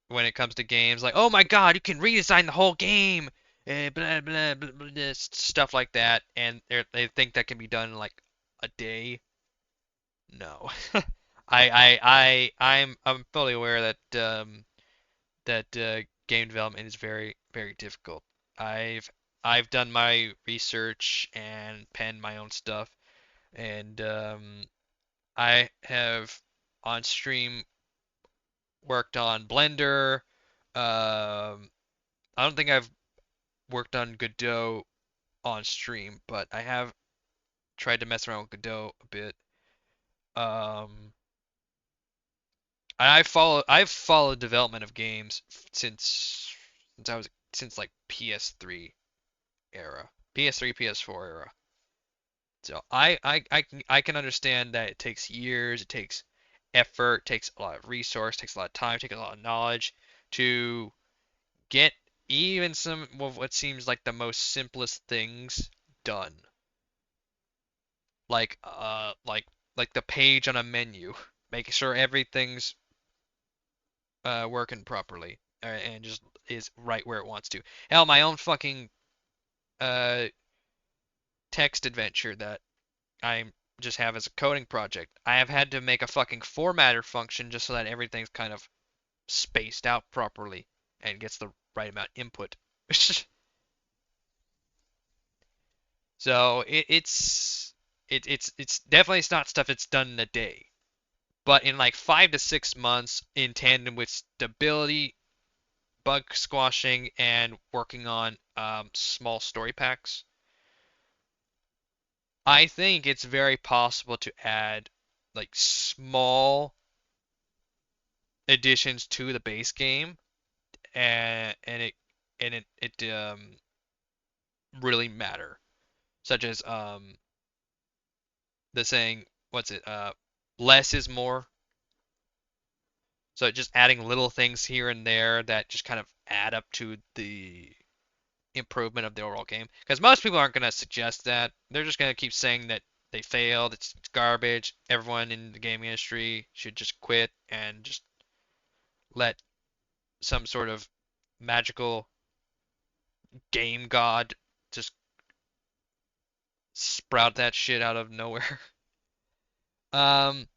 when it comes to games. Like, oh my God, you can redesign the whole game, blah, blah, blah, blah, this stuff like that, and they think that can be done in like a day. No, I'm fully aware that that game development is very very difficult. I've I've done my research and penned my own stuff, and I have on stream worked on Blender. I don't think I've worked on Godot on stream, but I have tried to mess around with Godot a bit. Um, I've followed development of games since I was since like PS3 era, PS3, PS4 era. So I can understand that it takes years, it takes effort, takes a lot of resource, takes a lot of time, takes a lot of knowledge to get even some of what seems like the most simplest things done. Like like the page on a menu, making sure everything's working properly and just is right where it wants to. Hell, my own fucking uh text adventure that I just have as a coding project. I have had to make a fucking formatter function just so that everything's kind of spaced out properly and gets the right amount of input. So it's definitely it's not stuff that's done in a day, but in like 5 to 6 months in tandem with stability, bug squashing, and working on small story packs, I think it's very possible to add like small additions to the base game and it really matter, such as the saying, what's it? less is more. So just adding little things here and there that just kind of add up to the improvement of the overall game. Because most people aren't going to suggest that. They're just going to keep saying that they failed, it's garbage, everyone in the gaming industry should just quit and just let some sort of magical game god just sprout that shit out of nowhere. Um,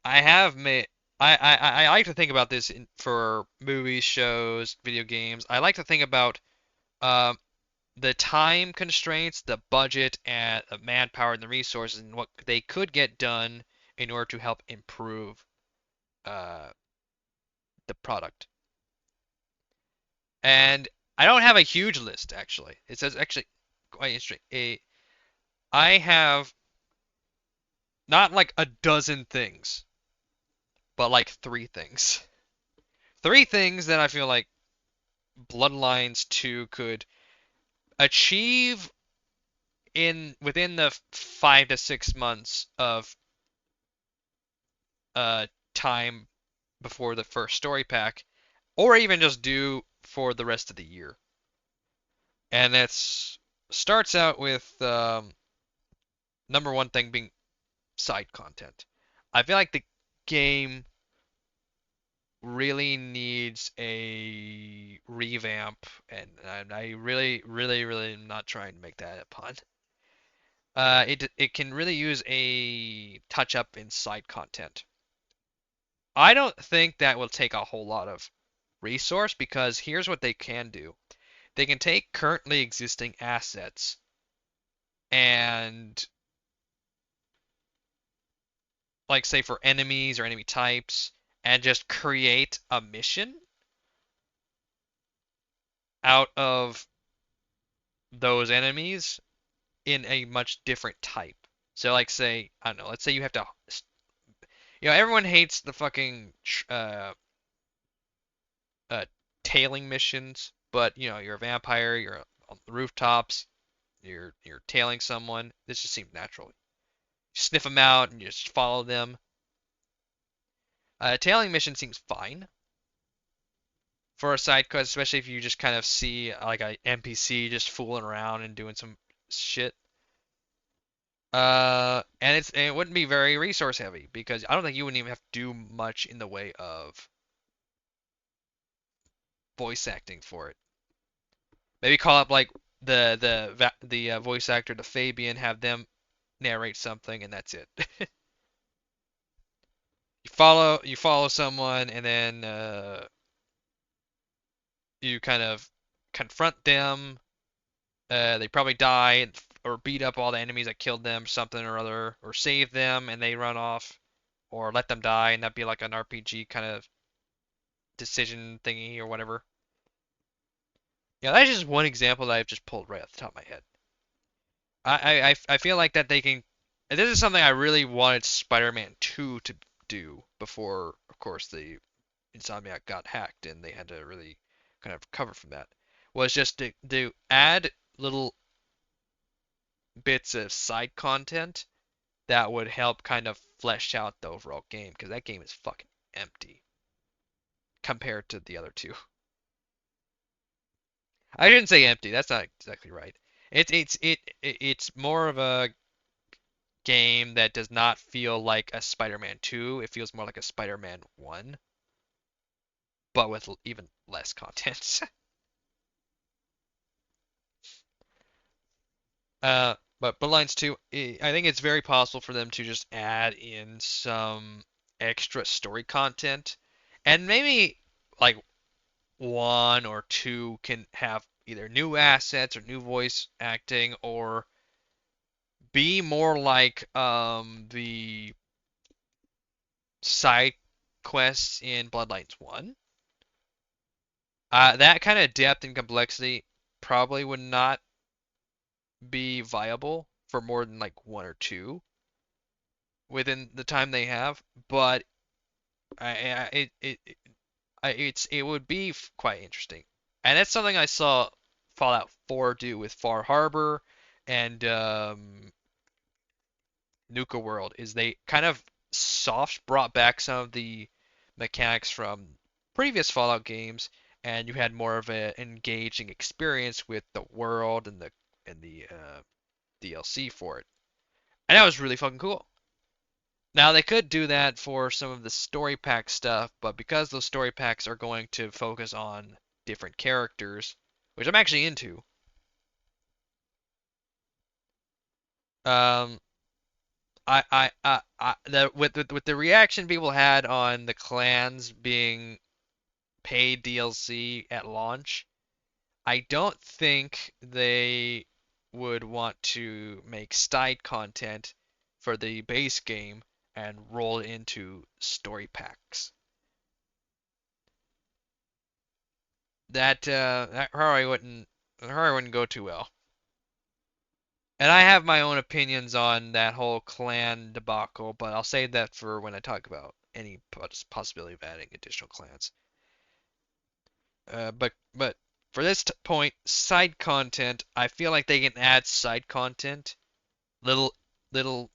I have made. I like to think about this for movies, shows, video games. I like to think about um, the time constraints, the budget, and the manpower and the resources, and what they could get done in order to help improve uh, the product. And I don't have a huge list actually. It says actually quite interesting. I have not like a dozen things, but like three things. Three things that I feel like Bloodlines 2 could achieve in within the 5 to 6 months of time before the first story pack, or even just do for the rest of the year. And it's starts out with number one thing being side content. I feel like the game really needs a revamp, and I really am not trying to make that a pun. It can really use a touch up in side content. I don't think that will take a whole lot of resource because here's what they can do. They can take currently existing assets and like say for enemies or enemy types and just create a mission out of those enemies in a much different type. So like say, I don't know, let's say you have to everyone hates the fucking uh tailing missions, but you're a vampire, you're on the rooftops, you're tailing someone. This just seems natural. You sniff them out and you just follow them. Tailing mission seems fine for a side quest, especially if you just kind of see like a NPC just fooling around and doing some shit. And it wouldn't be very resource heavy because I don't think you wouldn't even have to do much in the way of voice acting for it. Maybe call up like the voice actor to Fabien, have them narrate something, and that's it. You follow someone, and then you kind of confront them. They probably die or beat up all the enemies that killed them, something or other, or save them and they run off, or let them die, and that'd be like an RPG kind of decision thingy or whatever. Yeah, that's just one example that I've just pulled right off the top of my head. I feel like that they can. This is something I really wanted Spider-Man 2 to do before, of course, the Insomniac got hacked and they had to really kind of recover from that. Was just to add little bits of side content that would help kind of flesh out the overall game because that game is fucking empty compared to the other two. I shouldn't say empty. That's not exactly right. It's more of a game that does not feel like a Spider-Man 2. It feels more like a Spider-Man 1, but with even less content. But Bloodlines 2, I think it's very possible for them to just add in some extra story content, and maybe like one or two can have either new assets or new voice acting, or be more like the side quests in Bloodlines 1. That kind of depth and complexity probably would not be viable for more than like one or two within the time they have, but it would be quite interesting, and that's something I saw Fallout 4 do with Far Harbor and Nuka World. Is they kind of soft, brought back some of the mechanics from previous Fallout games, and you had more of an engaging experience with the world and the DLC for it. And that was really fucking cool. Now they could do that for some of the story pack stuff, but because those story packs are going to focus on different characters, which I'm actually into, um, with the reaction people had on the clans being paid DLC at launch, I don't think they would want to make side content for the base game and roll it into story packs. That probably wouldn't go too well. And I have my own opinions on that whole clan debacle, but I'll save that for when I talk about any possibility of adding additional clans. But for this point, side content, I feel like they can add side content, little little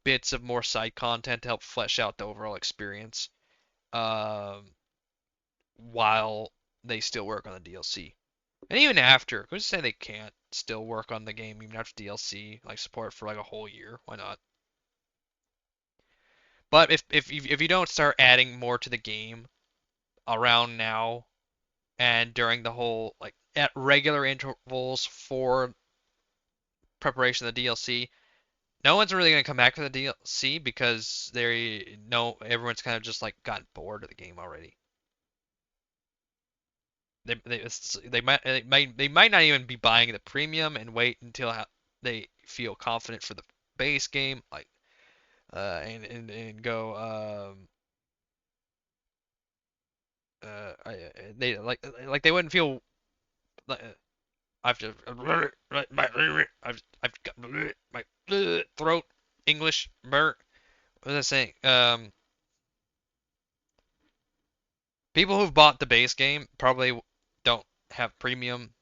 bits of more side content to help flesh out the overall experience, um, while they still work on the DLC. And even after, who's to say they can't still work on the game even after DLC, like support for like a whole year? Why not? But if you don't start adding more to the game around now and during the whole like at regular intervals for preparation of the DLC, no one's really gonna come back for the DLC because they know everyone's kind of just like gotten bored of the game already. They might not even be buying the premium and wait until they feel confident for the base game, like and go they like they wouldn't feel like I've just I've got my throat English burnt. What was I saying? People who've bought the base game probably don't have premium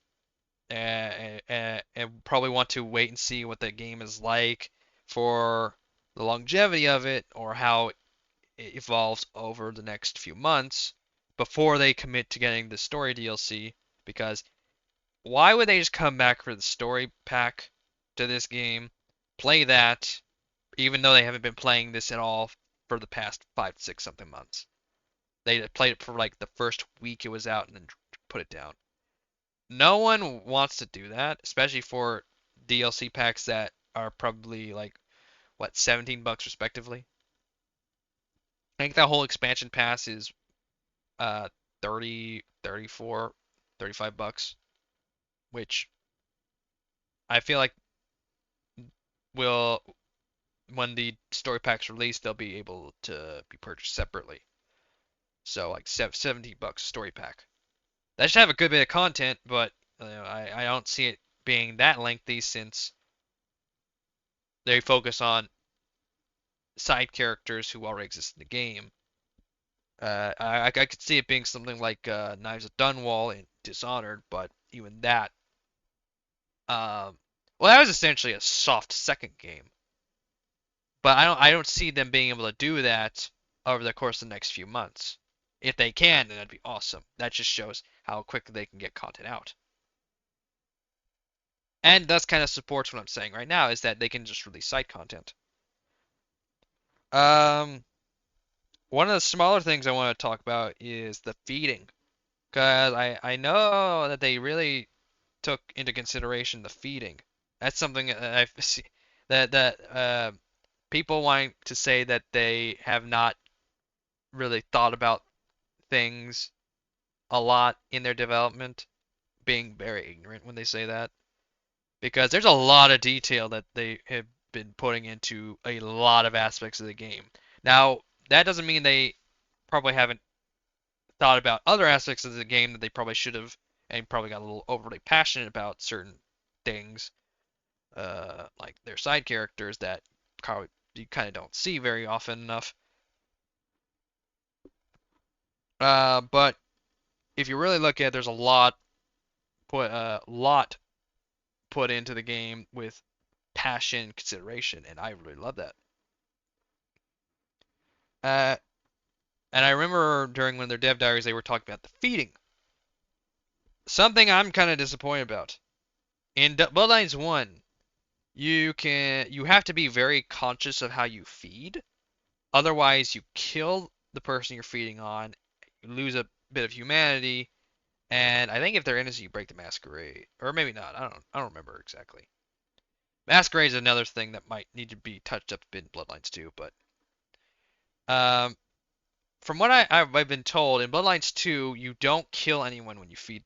and probably want to wait and see what the game is like for the longevity of it or how it evolves over the next few months before they commit to getting the story DLC. Because why would they just come back for the story pack to this game, play that, even though they haven't been playing this at all for the past 5, 6 something months? They played it for like the first week it was out and then put it down. No one wants to do that, especially for DLC packs that are probably like what, $17 respectively. I think that whole expansion pass is 30, 34, $35, which I feel like will when the story packs release, they'll be able to be purchased separately. So like $70 story pack. That should have a good bit of content, but I don't see it being that lengthy since they focus on side characters who already exist in the game. I could see it being something like Knives of Dunwall and Dishonored, but even that, um, well, that was essentially a soft second game. But I don't see them being able to do that over the course of the next few months. If they can, then that'd be awesome. That just shows how quickly they can get content out. And thus kind of supports what I'm saying right now is that they can just release side content. Um, One of the smaller things I want to talk about is the feeding, because I know that they really took into consideration the feeding. That's something that I've seen that people want to say that they have not really thought about things a lot in their development, being very ignorant when they say that, because there's a lot of detail that they have been putting into a lot of aspects of the game. Now, that doesn't mean they probably haven't thought about other aspects of the game that they probably should have, and probably got a little overly passionate about certain things, like their side characters that probably you kind of don't see very often enough. But if you really look at it, there's a lot put into the game with passion and consideration, and I really love that. Uh, and I remember during one of their dev diaries they were talking about the feeding. Something I'm kind of disappointed about. In Bloodlines 1, you have to be very conscious of how you feed. Otherwise, you kill the person you're feeding on, you lose a bit of humanity, and I think if they're innocent, you break the Masquerade, or maybe not. I don't remember exactly. Masquerade is another thing that might need to be touched up a bit in Bloodlines too, but um, from what I've been told, in Bloodlines 2, you don't kill anyone when you feed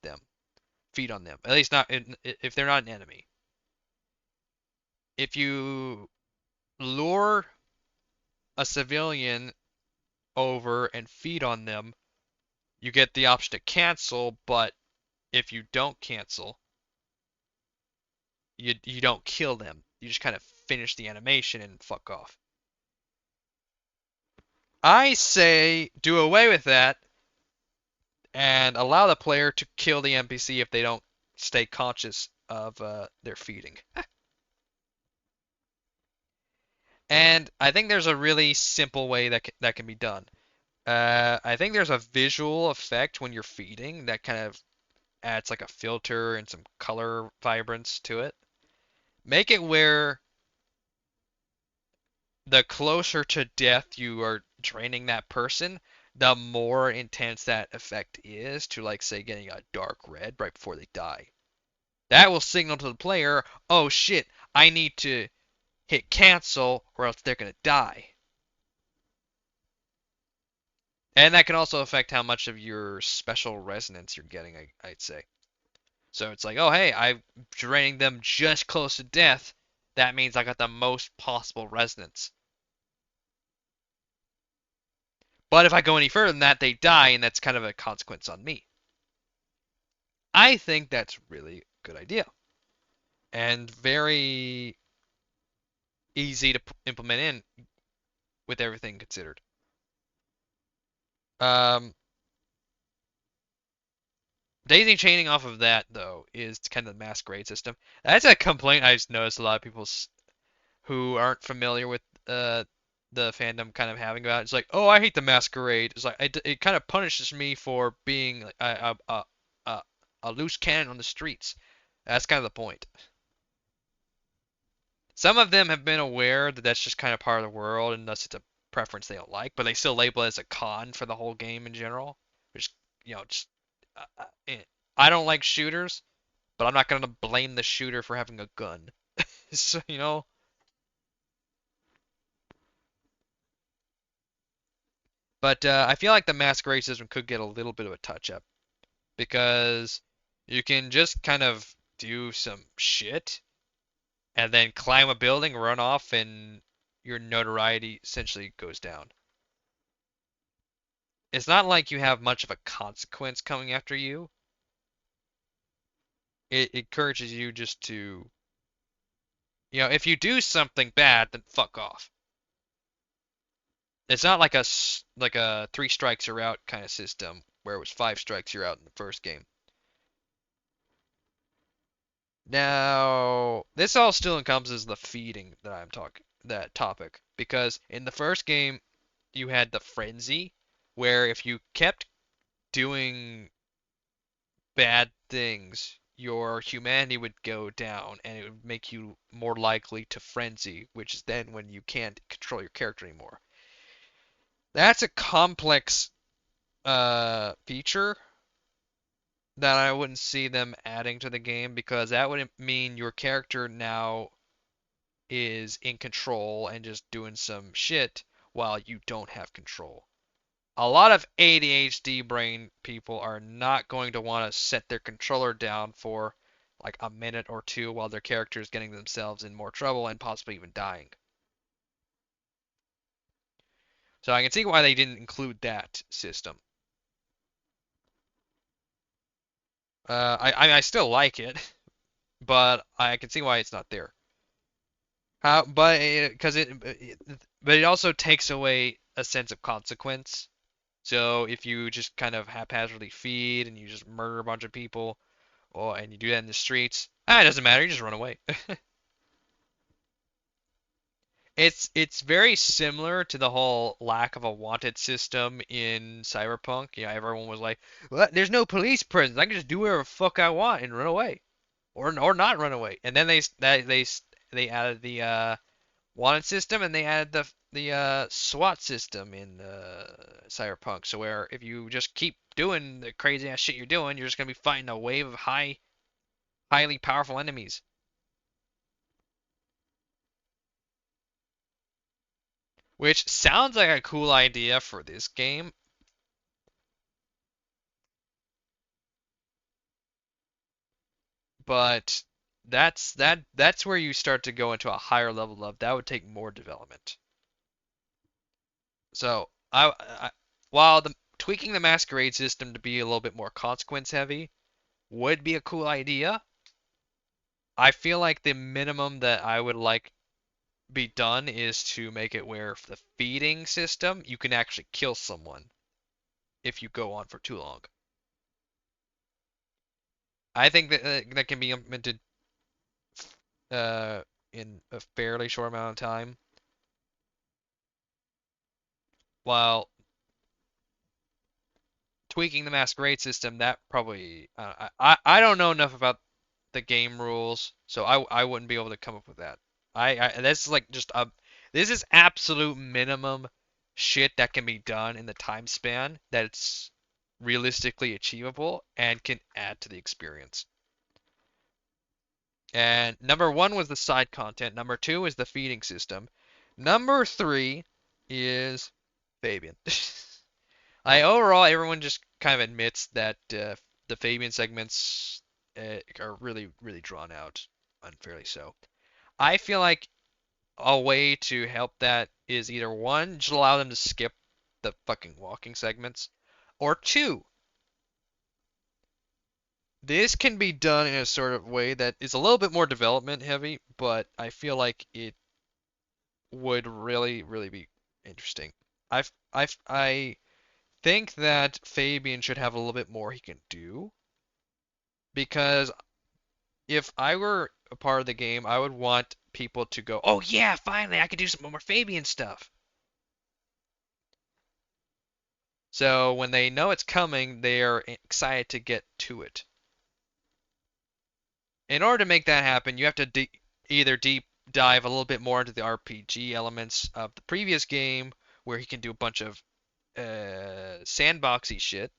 on them. At least not if they're not an enemy. If you lure a civilian over and feed on them, you get the option to cancel, but if you don't cancel, you don't kill them. You just kind of finish the animation and fuck off. I say do away with that and allow the player to kill the NPC if they don't stay conscious of their feeding. And I think there's a really simple way that can be done. I think there's a visual effect when you're feeding that kind of adds like a filter and some color vibrance to it. Make it where the closer to death you are draining that person, the more intense that effect is to, like, say, getting a dark red right before they die. That will signal to the player, oh shit, I need to hit cancel or else they're going to die. And that can also affect how much of your special resonance you're getting, I'd say. So it's like, oh hey, I'm draining them just close to death. That means I got the most possible resonance. But if I go any further than that, they die, and that's kind of a consequence on me. I think that's really a good idea. And very easy to implement in with everything considered. Um, daisy chaining off of that, though, is kind of the masquerade system. That's a complaint I've noticed a lot of people who aren't familiar with the fandom kind of having about it. It's like, oh, I hate the masquerade. It's like it kind of punishes me for being like, a loose cannon on the streets. That's kind of the point. Some of them have been aware that that's just kind of part of the world, and thus it's a preference they don't like, but they still label it as a con for the whole game in general. Which, just I don't like shooters, but I'm not gonna blame the shooter for having a gun. So. But I feel like the masquerade system could get a little bit of a touch up because you can just kind of do some shit and then climb a building, run off, and your notoriety essentially goes down. It's not like you have much of a consequence coming after you. It encourages you just to, if you do something bad, then fuck off. It's not like a three strikes you're out kind of system where it was five strikes you're out in the first game. Now, this all still encompasses the feeding that I'm talking that topic because in the first game you had the frenzy where if you kept doing bad things, your humanity would go down and it would make you more likely to frenzy, which is then when you can't control your character anymore. That's a complex feature that I wouldn't see them adding to the game because that would mean your character now is in control and just doing some shit while you don't have control. A lot of ADHD brain people are not going to want to set their controller down for like a minute or two while their character is getting themselves in more trouble and possibly even dying. So I can see why they didn't include that system. I still like it, but I can see why it's not there. How, but but it also takes away a sense of consequence. So if you just kind of haphazardly feed and you just murder a bunch of people, and you do that in the streets, it doesn't matter. You just run away. it's very similar to the whole lack of a wanted system in Cyberpunk. You know, everyone was like, well, "There's no police presence. I can just do whatever the fuck I want and run away, or not run away." And then they added the wanted system, and they added the SWAT system in Cyberpunk. So where if you just keep doing the crazy ass shit you're doing, you're just gonna be fighting a wave of highly powerful enemies. Which sounds like a cool idea for this game, but that's where you start to go into a higher level of that would take more development. So while the tweaking the Masquerade system to be a little bit more consequence heavy would be a cool idea, I feel like the minimum that I would like be done is to make it where the feeding system you can actually kill someone if you go on for too long. I think that that can be implemented uh, in a fairly short amount of time. While tweaking the Masquerade system, that probably I don't know enough about the game rules, so I wouldn't be able to come up with that. That's like just a this is absolute minimum shit that can be done in the time span that's realistically achievable and can add to the experience. And number one was the side content. Number two is the feeding system. Number three is Fabien. I overall everyone just kind of admits that the Fabien segments are really drawn out, unfairly so. I feel like a way to help that is either one, just allow them to skip the fucking walking segments, or two, this can be done in a sort of way that is a little bit more development heavy, but I feel like it would really be interesting. I think that Fabien should have a little bit more he can do because if I were a part of the game, I would want people to go, "Oh yeah, finally I can do some more Fabien stuff." So when they know it's coming, they're excited to get to it. In order to make that happen, you have to either deep dive a little bit more into the RPG elements of the previous game, where he can do a bunch of sandboxy shit,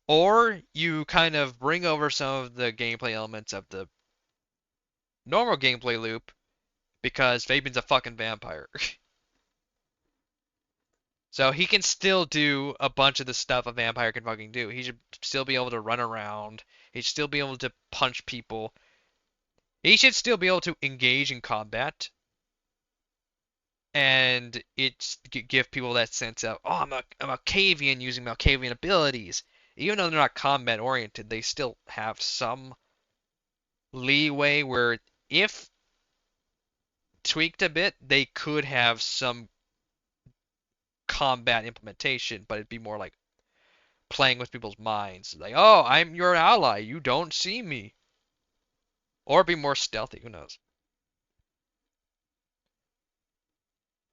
or you kind of bring over some of the gameplay elements of the normal gameplay loop because Fabian's a fucking vampire. So he can still do a bunch of the stuff a vampire can fucking do. He should still be able to run around. He should still be able to punch people. He should still be able to engage in combat. And it give people that sense of, oh, I'm a Malkavian using Malkavian abilities. Even though they're not combat oriented, they still have some leeway where if tweaked a bit, they could have some combat implementation, but it'd be more like playing with people's minds. Like, oh, I'm your ally. You don't see me. Or be more stealthy. Who knows?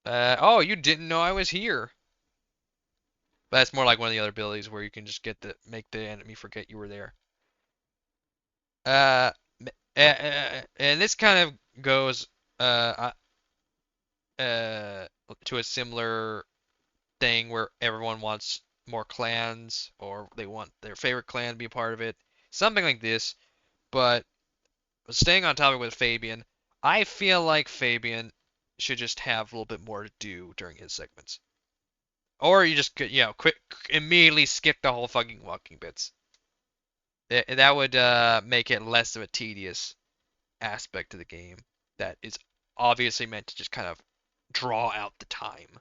Oh, you didn't know I was here. But that's more like one of the other abilities where you can just get the make the enemy forget you were there. Uh, and this kind of goes to a similar thing where everyone wants more clans or they want their favorite clan to be a part of it. Something like this, but staying on topic with Fabien, I feel like Fabien should just have a little bit more to do during his segments. Or you just could, quick immediately skip the whole fucking walking bits. That would make it less of a tedious aspect of the game that is obviously meant to just kind of draw out the time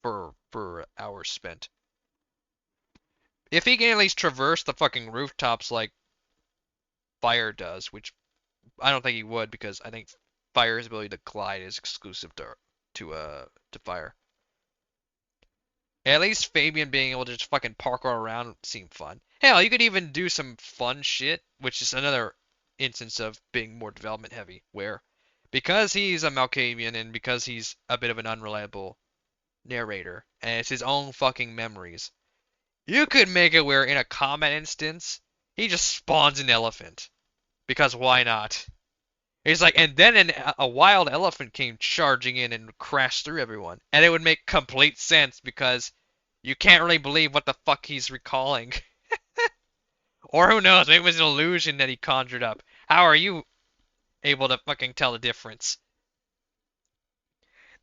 for hours spent. If he can at least traverse the fucking rooftops like Fire does, which I don't think he would because I think Fire's ability to glide is exclusive to Fire. At least Fabien being able to just fucking parkour around seemed fun. Hell, you could even do some fun shit, which is another instance of being more development heavy, where because he's a Malkavian and because he's a bit of an unreliable narrator and it's his own fucking memories, you could make it where in a combat instance, he just spawns an elephant. Because why not? He's like, and then a wild elephant came charging in and crashed through everyone. And it would make complete sense because you can't really believe what the fuck he's recalling. Or who knows, maybe it was an illusion that he conjured up. How are you able to fucking tell the difference?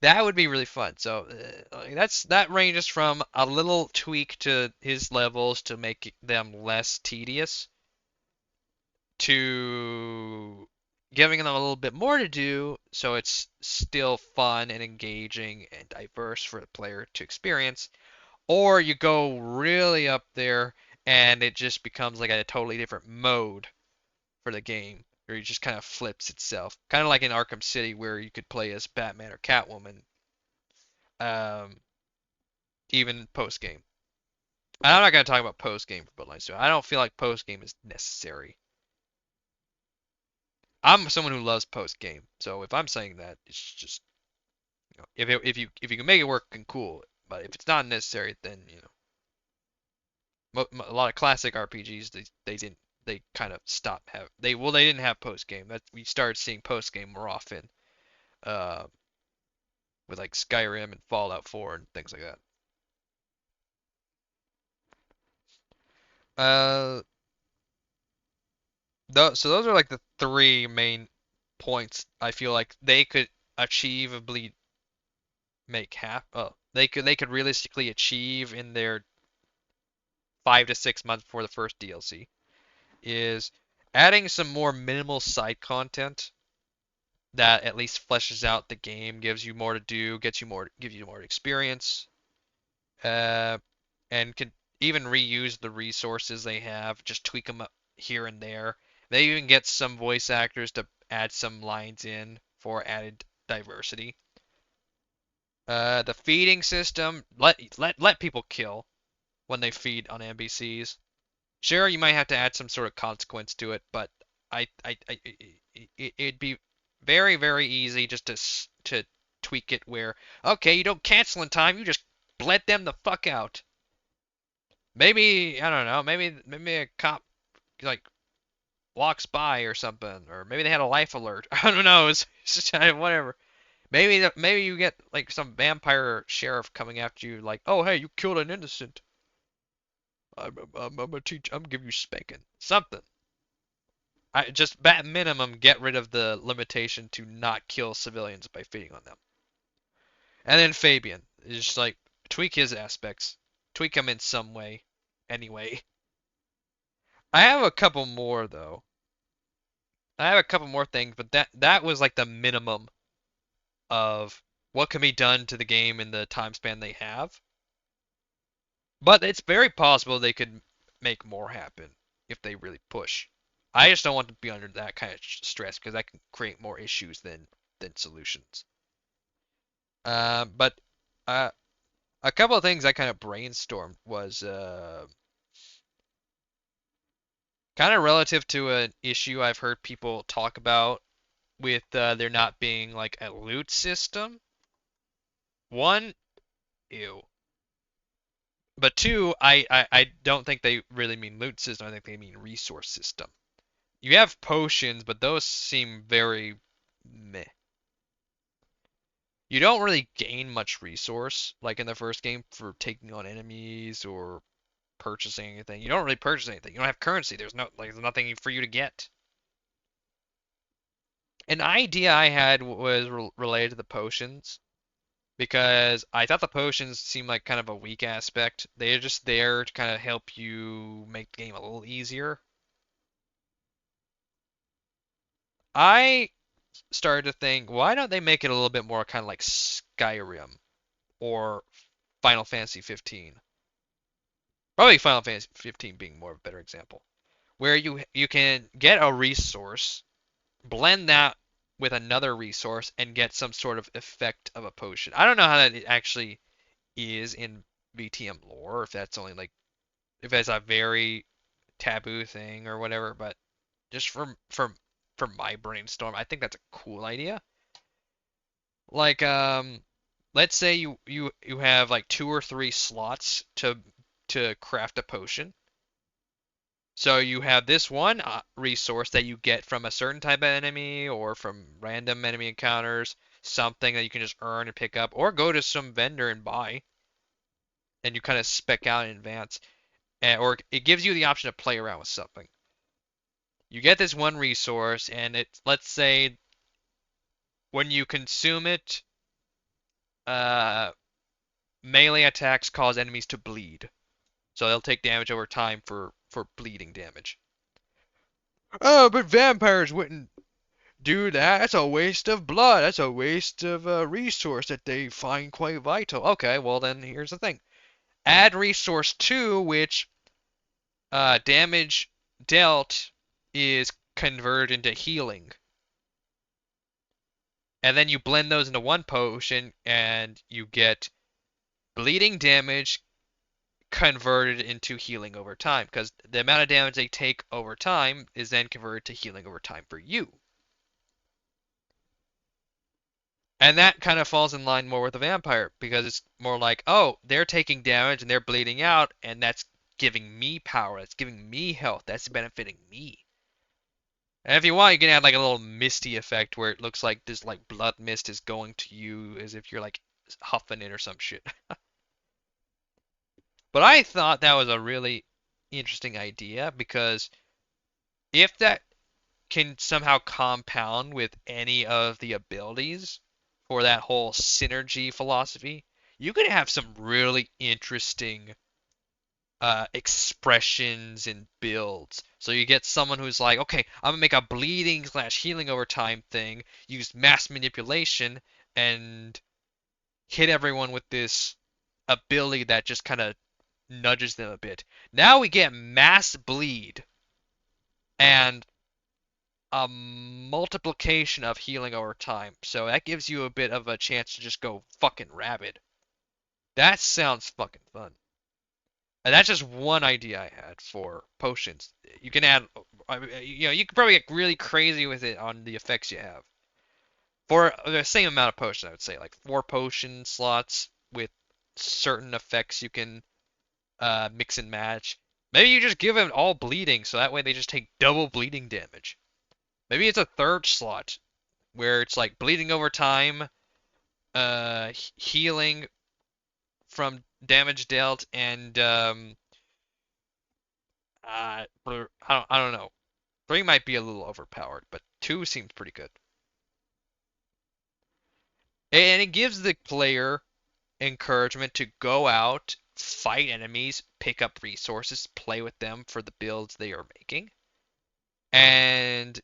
That would be really fun. So that ranges from a little tweak to his levels to make them less tedious to giving them a little bit more to do so it's still fun and engaging and diverse for the player to experience, or you go really up there and it just becomes like a totally different mode for the game, or it just kind of flips itself, kind of like in Arkham City where you could play as Batman or Catwoman, um, even post game. And I'm not going to talk about post game for Bloodlines 2. I don't feel like post game is necessary. I'm someone who loves post game, so if I'm saying that, it's just if you can make it work, then cool. But if it's not necessary, then a lot of classic RPGs they kind of stopped they didn't have post game. That we started seeing post game more often, uh, with like Skyrim and Fallout 4 and things like that. Uh, so those are like the three main points I feel like they could achievably they could realistically achieve in their 5 to 6 months before the first DLC is adding some more minimal side content that at least fleshes out the game, gives you more to do, gives you more experience, uh, and can even reuse the resources they have, just tweak them up here and there. They even get some voice actors to add some lines in for added diversity. The feeding system, let people kill when they feed on NPCs. Sure, you might have to add some sort of consequence to it, but it'd be very, very easy just to tweak it where, okay, you don't cancel in time, you just bled them the fuck out. Maybe, I don't know, maybe a cop like walks by or something, or maybe they had a life alert. I don't know, it's just whatever. Maybe you get like some vampire sheriff coming after you, like, oh hey, you killed an innocent. I'm gonna I'm gonna give you spanking. Something. I just at minimum get rid of the limitation to not kill civilians by feeding on them. And then Fabien is just like tweak his aspects, tweak him in some way. Anyway, I have a couple more though. I have a couple more things, but that was like the minimum of what can be done to the game in the time span they have. But it's very possible they could make more happen if they really push. I just don't want to be under that kind of stress because that can create more issues than solutions. But uh, a couple of things I kind of brainstormed was kind of relative to an issue I've heard people talk about with there not being like a loot system. One, ew. But two, I don't think they really mean loot system. I think they mean resource system. You have potions, but those seem very meh. You don't really gain much resource like in the first game for taking on enemies or purchasing anything. You don't really purchase anything. You don't have currency. There's nothing for you to get. An idea I had was related to the potions because I thought the potions seemed like kind of a weak aspect. They're just there to kind of help you make the game a little easier. I started to think, why don't they make it a little bit more kind of like Skyrim or Final Fantasy 15? Probably Final Fantasy 15 being more of a better example, where you can get a resource, blend that with another resource, and get some sort of effect of a potion. I don't know how that actually is in VTM lore, if that's only like if that's a very taboo thing or whatever, but just from my brainstorm, I think that's a cool idea. Like let's say you have like 2 or 3 slots to craft a potion. So you have this one resource that you get from a certain type of enemy or from random enemy encounters, something that you can just earn and pick up, or go to some vendor and buy, and you kind of spec out in advance, or it gives you the option to play around with something. You get this one resource, and let's say when you consume it, uh, melee attacks cause enemies to bleed, so they'll take damage over time for bleeding damage. Oh, but vampires wouldn't do that. That's a waste of blood. That's a waste of a resource that they find quite vital. Okay, well then here's the thing. Add resource 2, which damage dealt is converted into healing. And then you blend those into one potion and you get bleeding damage converted into healing over time. Because the amount of damage they take over time is then converted to healing over time for you. And that kind of falls in line more with the vampire because it's more like, oh, they're taking damage and they're bleeding out, and that's giving me power. That's giving me health. That's benefiting me. And if you want, you can add like a little misty effect where it looks like this like blood mist is going to you as if you're like huffing it or some shit. But I thought that was a really interesting idea because if that can somehow compound with any of the abilities for that whole synergy philosophy, you could have some really interesting expressions and builds. So you get someone who's like, okay, I'm gonna make a bleeding slash healing over time thing, use mass manipulation, and hit everyone with this ability that just kind of nudges them a bit. Now we get mass bleed and a multiplication of healing over time. So that gives you a bit of a chance to just go fucking rabid. That sounds fucking fun. And that's just one idea I had for potions. You can add, you can probably get really crazy with it on the effects you have. For the same amount of potions, I would say, like 4 potion slots with certain effects you can mix and match. Maybe you just give them all bleeding, so that way they just take double bleeding damage. Maybe it's a third slot where it's like bleeding over time, healing from damage dealt, and I don't know. 3 might be a little overpowered, but 2 seems pretty good. And it gives the player encouragement to go out, fight enemies, pick up resources, play with them for the builds they are making. And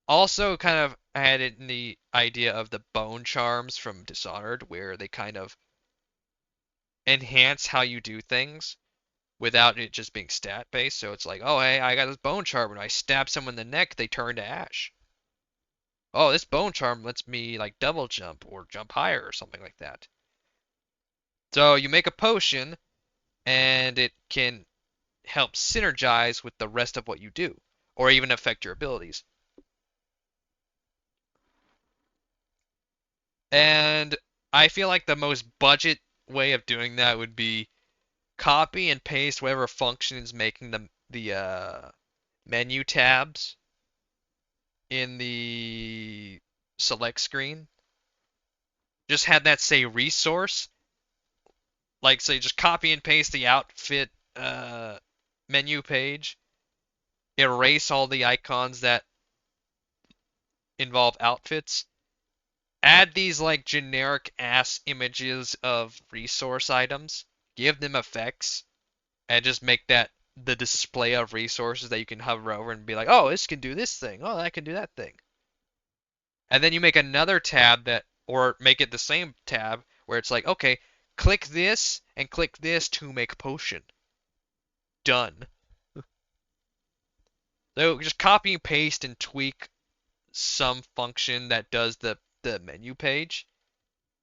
also kind of had it in the idea of the bone charms from Dishonored, where they kind of enhance how you do things without it just being stat based. So it's like, oh hey, I got this bone charm, and I stab someone in the neck, they turn to ash. Oh, this bone charm lets me like double jump or jump higher or something like that. So you make a potion, and it can help synergize with the rest of what you do, or even affect your abilities. And I feel like the most budget way of doing that would be copy and paste whatever function is making the menu tabs in the select screen. Just had that say resource, like say just copy and paste the outfit menu page, erase all the icons that involve outfits, add these like generic ass images of resource items, give them effects, and just make that the display of resources that you can hover over and be like, oh, this can do this thing. Oh, that can do that thing. And then you make another tab that, or make it the same tab where it's like, okay, click this and click this to make potion. Done. So just copy and paste and tweak some function that does the menu page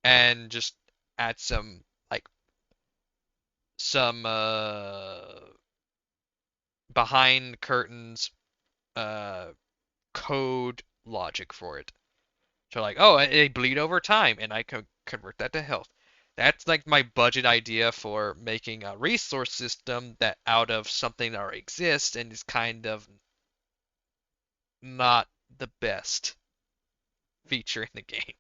and just add some behind curtains uh code logic for it. So like, oh, they bleed over time, and I can convert that to health. That's like my budget idea for making a resource system that out of something that already exists and is kind of not the best feature in the game.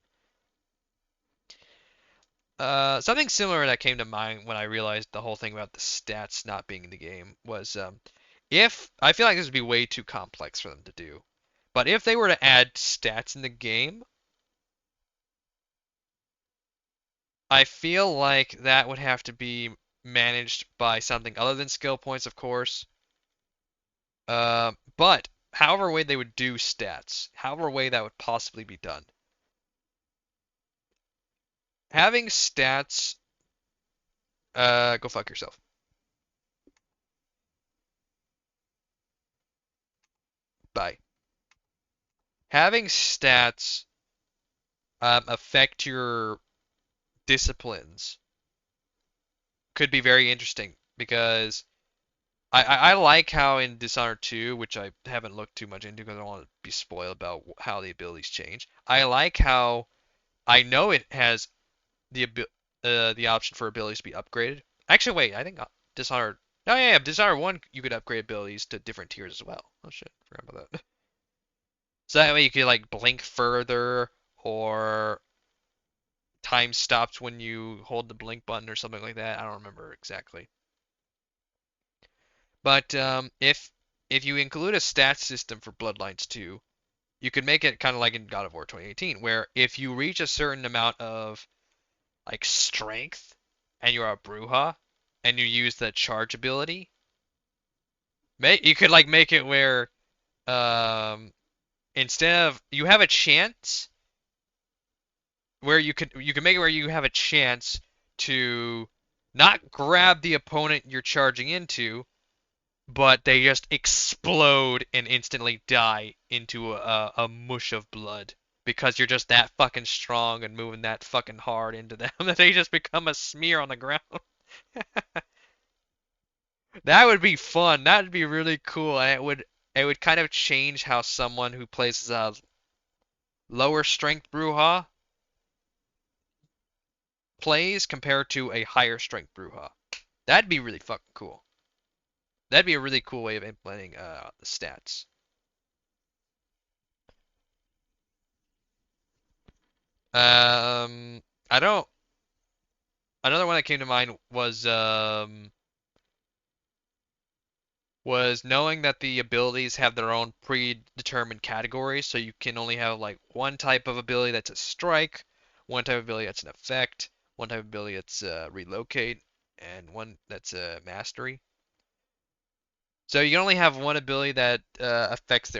Something similar that came to mind when I realized the whole thing about the stats not being in the game was if I feel like this would be way too complex for them to do, but if they were to add stats in the game, I feel like that would have to be managed by something other than skill points, of course. But however way they would do stats, however way that would possibly be done, having stats, go fuck yourself. Bye. Having stats affect your disciplines could be very interesting because I like how in Dishonored 2, which I haven't looked too much into because I don't want to be spoiled about how the abilities change. I like how I know it has the option for abilities to be upgraded. Actually, wait, I think Dishonored. Oh yeah, Dishonored 1 you could upgrade abilities to different tiers as well. Oh shit, forgot about that. So that way you could like blink further or time stops when you hold the blink button or something like that. I don't remember exactly. But if you include a stat system for Bloodlines 2, you could make it kind of like in God of War 2018, where if you reach a certain amount of like strength and you're a Brujah and you use the charge ability, you could like make it where um instead of you have a chance where you can make it where you have a chance to not grab the opponent you're charging into, but they just explode and instantly die into a mush of blood because you're just that fucking strong and moving that fucking hard into them that they just become a smear on the ground. That would be fun. That would be really cool, and it would kind of change how someone who plays a lower strength Brujah plays compared to a higher strength Brujah. That'd be really fucking cool. That'd be a really cool way of implementing the stats. I don't. Another one that came to mind was knowing that the abilities have their own predetermined categories, so you can only have like one type of ability that's a strike, one type of ability that's an effect, one type of ability that's relocate, and one that's a mastery. So you can only have one ability that affects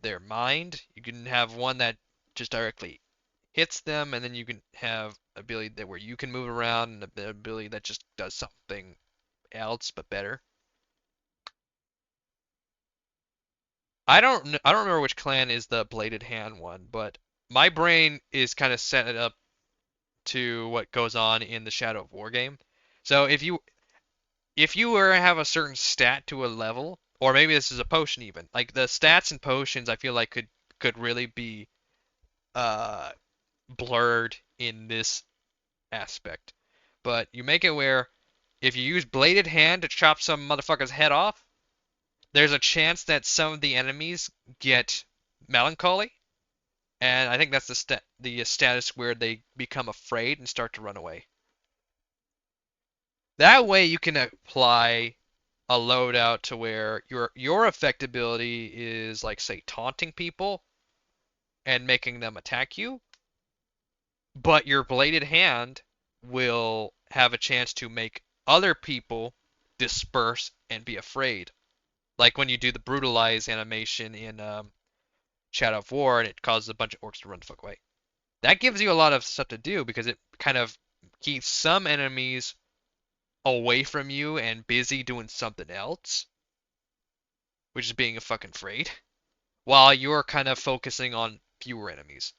their mind. You can have one that just directly hits them, and then you can have ability that where you can move around, and an ability that just does something else but better. I don't remember which clan is the bladed hand one, but my brain is kind of set it up to what goes on in the Shadow of War game. So if you were to have a certain stat to a level, or maybe this is a potion even, like the stats and potions I feel like could really be uh blurred in this aspect. But you make it where if you use bladed hand to chop some motherfucker's head off, there's a chance that some of the enemies get melancholy, and I think that's the status where they become afraid and start to run away. That way you can apply a loadout to where your effectability is like say taunting people and making them attack you, but your bladed hand will have a chance to make other people disperse and be afraid. Like when you do the brutalize animation in Shadow of War and it causes a bunch of orcs to run the fuck away. That gives you a lot of stuff to do because it kind of keeps some enemies away from you and busy doing something else, which is being a fucking afraid, while you're kind of focusing on fewer enemies.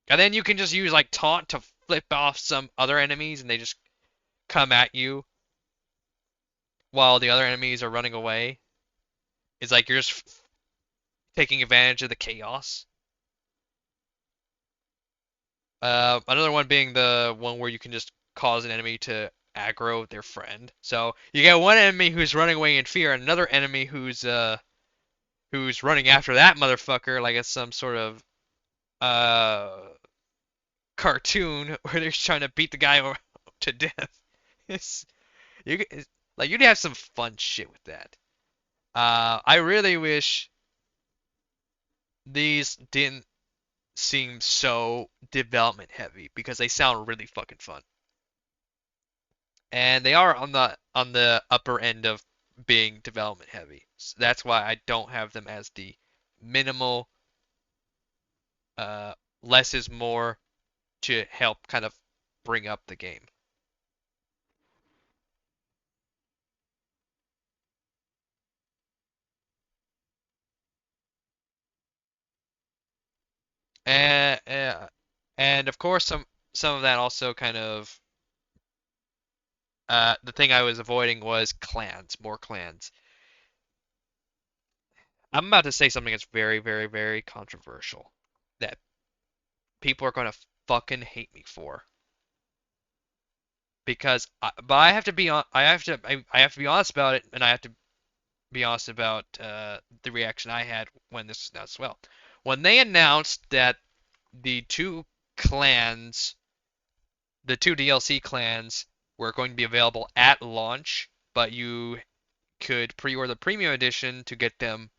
And then you can just use like taunt to flip off some other enemies and they just come at you while the other enemies are running away. It's like you're just taking advantage of the chaos. Another one being the one where you can just cause an enemy to aggro their friend. So you get one enemy who's running away in fear, and another enemy who's running after that motherfucker like it's some sort of uh cartoon where they're trying to beat the guy to death. It's it's, like you'd have some fun shit with that. I really wish these didn't seem so development heavy because they sound really fucking fun. And they are on the upper end of being development heavy. So that's why I don't have them as the minimal uh less is more to help kind of bring up the game. And and of course some of that also kind of the thing I was avoiding was clans, more clans. I'm about to say something that's very, very, very controversial that people are going to fucking hate me for because but I have to be on I have to be honest about it and I have to be honest about the reaction I had when this was announced as well. When they announced that the two clans, the two DLC clans were going to be available at launch, but you could pre-order the premium edition to get them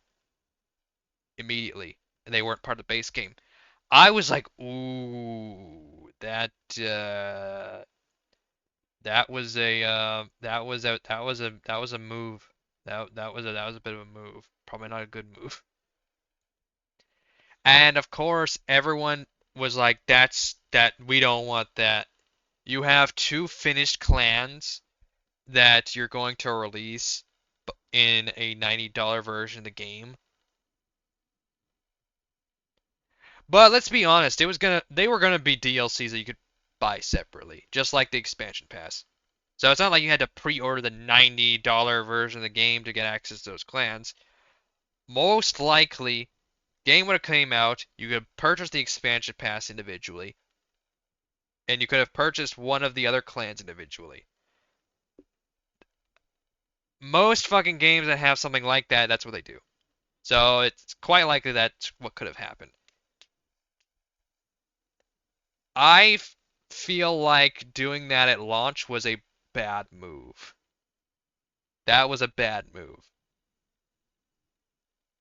immediately, and they weren't part of the base game. I was like, ooh, that was a that was a move. That was a bit of a move. Probably not a good move. And of course, everyone was like, that we don't want that. You have two finished clans that you're going to release in a $90 version of the game. But let's be honest, they were gonna be DLCs that you could buy separately, just like the expansion pass. So it's not like you had to pre-order the $90 version of the game to get access to those clans. Most likely, game would have came out, you could purchase the expansion pass individually, and you could have purchased one of the other clans individually. Most fucking games that have something like that, that's what they do. So it's quite likely that's what could have happened. I feel like doing that at launch was a bad move. That was a bad move.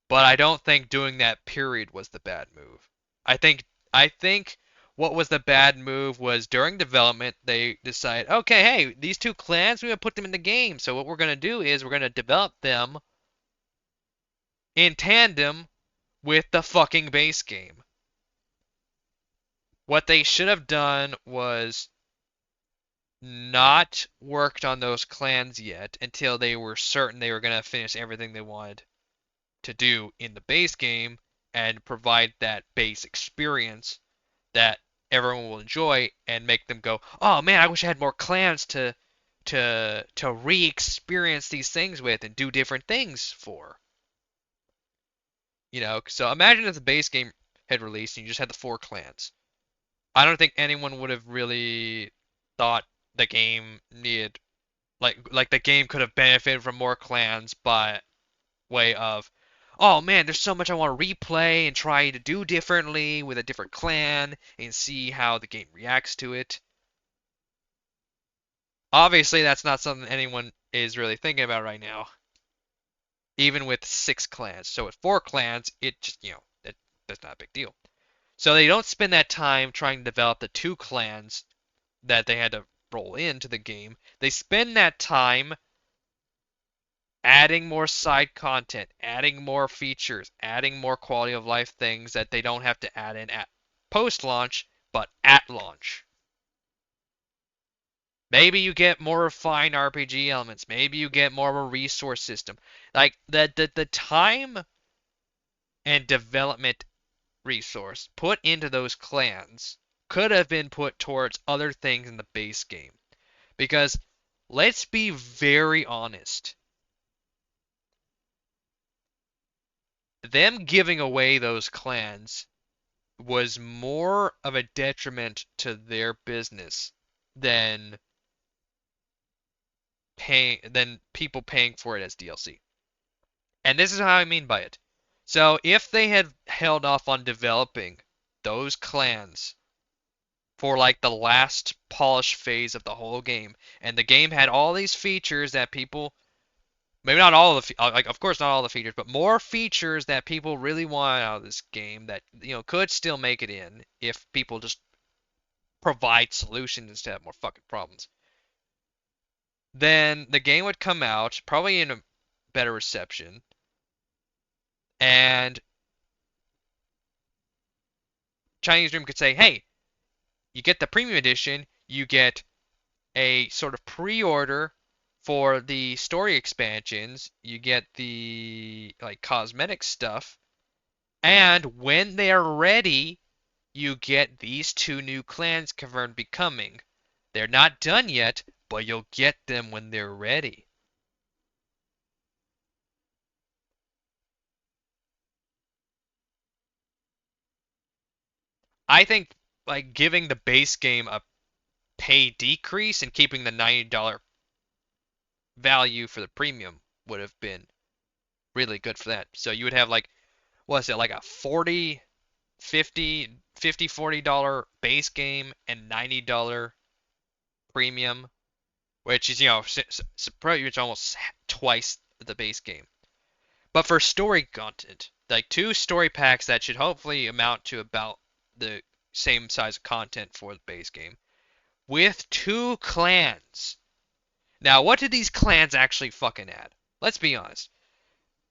But I don't think doing that period was the bad move. I think what was the bad move was during development they decide, okay, hey, these two clans, we're gonna put them in the game. So what we're gonna do is we're gonna develop them in tandem with the fucking base game. What they should have done was not worked on those clans yet until they were certain they were gonna finish everything they wanted to do in the base game and provide that base experience that everyone will enjoy and make them go, "Oh man, I wish I had more clans to re-experience these things with and do different things for." You know, so imagine if the base game had released and you just had the four clans. I don't think anyone would have really thought the game needed like the game could have benefited from more clans by way of, oh man, there's so much I want to replay and try to do differently with a different clan and see how the game reacts to it. Obviously, that's not something anyone is really thinking about right now, even with six clans. So with four clans, it just, that's not a big deal. So they don't spend that time trying to develop the two clans that they had to roll into the game. They spend that time adding more side content, adding more features, adding more quality of life things that they don't have to add in at post launch, but at launch. Maybe you get more refined RPG elements. Maybe you get more of a resource system. Like the time and development resource put into those clans could have been put towards other things in the base game. Because let's be very honest. Them giving away those clans was more of a detriment to their business than people paying for it as DLC. And this is how I mean by it. So if they had held off on developing those clans for like the last polish phase of the whole game, and the game had all these features that people, maybe not all of the like, of course not all the features, but more features that people really want out of this game that could still make it in if people just provide solutions instead of more fucking problems. Then the game would come out probably in a better reception, and Chinese Room could say, "Hey, you get the premium edition, you get a sort of pre-order for the story expansions, you get the like cosmetic stuff, and when they're ready, you get these two new clans confirmed becoming. They're not done yet, but you'll get them when they're ready." I think like giving the base game a pay decrease and keeping the $90 value for the premium would have been really good for that. So you would have like, what's it, like a 40, 50, 50, $40 base game and $90 premium, which is, it's almost twice the base game. But for story content, like two story packs that should hopefully amount to about the same size of content for the base game, with two clans. Now, what did these clans actually fucking add? Let's be honest.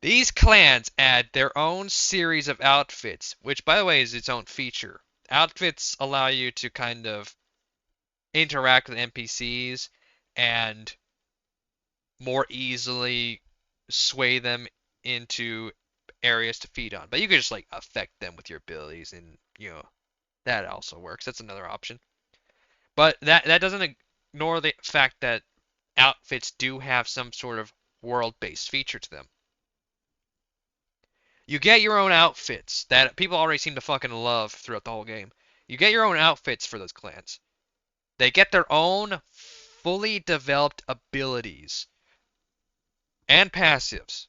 These clans add their own series of outfits, which, by the way, is its own feature. Outfits allow you to kind of interact with NPCs and more easily sway them into areas to feed on. But you can just like affect them with your abilities, and that also works. That's another option. But that doesn't ignore the fact that outfits do have some sort of world-based feature to them. You get your own outfits that people already seem to fucking love throughout the whole game. You get your own outfits for those clans. They get their own fully developed abilities and passives,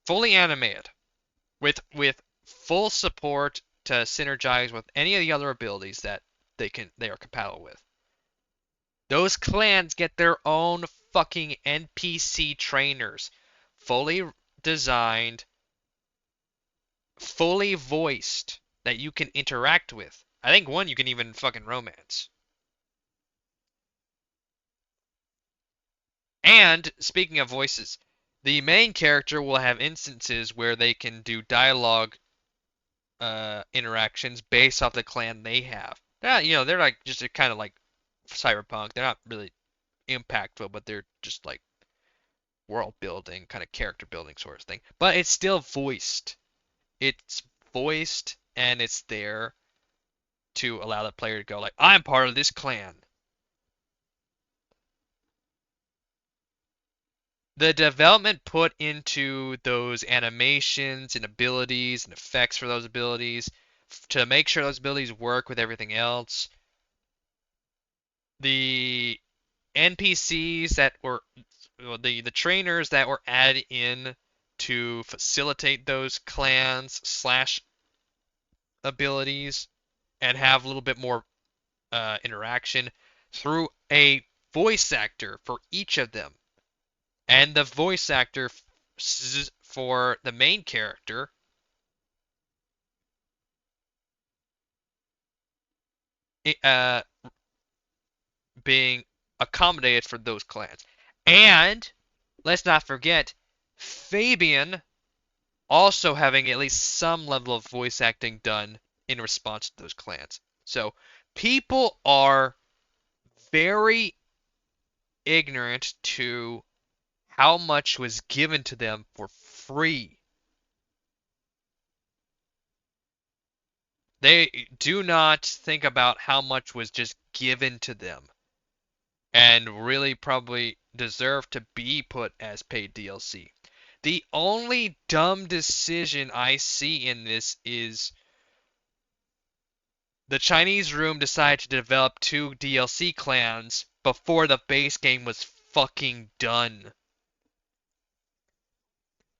fully animated, with full support to synergize with any of the other abilities that they are compatible with. Those clans get their own fucking NPC trainers, fully designed, fully voiced, that you can interact with. I think one you can even fucking romance. And speaking of voices, the main character will have instances where they can do dialogue interactions based off the clan they have. They're like just kind of like Cyberpunk. They're not really impactful, but they're just like world building, kind of character building sort of thing. But it's still voiced. It's voiced and it's there to allow the player to go like, I'm part of this clan. The development put into those animations and abilities and effects for those abilities to make sure those abilities work with everything else. The NPCs that were the trainers that were added in to facilitate those clans slash abilities and have a little bit more interaction through a voice actor for each of them. And the voice actor for the main character uh, being accommodated for those clans. And let's not forget Fabien also having at least some level of voice acting done in response to those clans. So people are very ignorant to how much was given to them for free. They do not think about how much was just given to them and really probably deserve to be put as paid DLC. The only dumb decision I see in this is the Chinese room decided to develop 2 DLC clans before the base game was fucking done.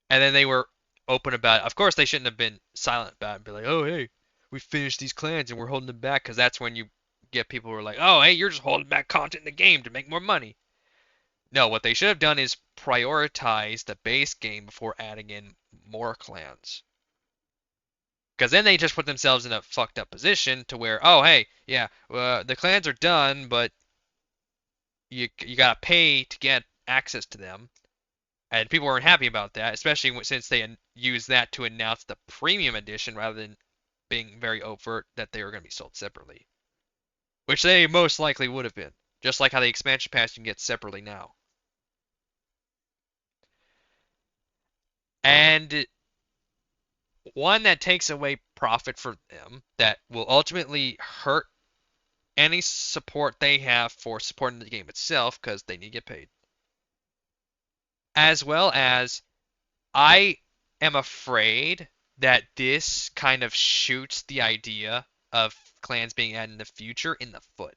And then they were open about it. Of course, they shouldn't have been silent about it and be like, oh, hey, we finished these clans and we're holding them back, because that's when you get people who are like, oh, hey, you're just holding back content in the game to make more money. No, what they should have done is prioritize the base game before adding in more clans. Because then they just put themselves in a fucked up position to where, oh, hey, yeah, the clans are done, but you gotta pay to get access to them. And people weren't happy about that, especially since they used that to announce the premium edition rather than being very overt that they were going to be sold separately. Which they most likely would have been. Just like how the expansion pass you can get separately now. And one that takes away profit for them, that will ultimately hurt any support they have for supporting the game itself, because they need to get paid. As well as, I am afraid that this kind of shoots the idea of clans being added in the future in the foot.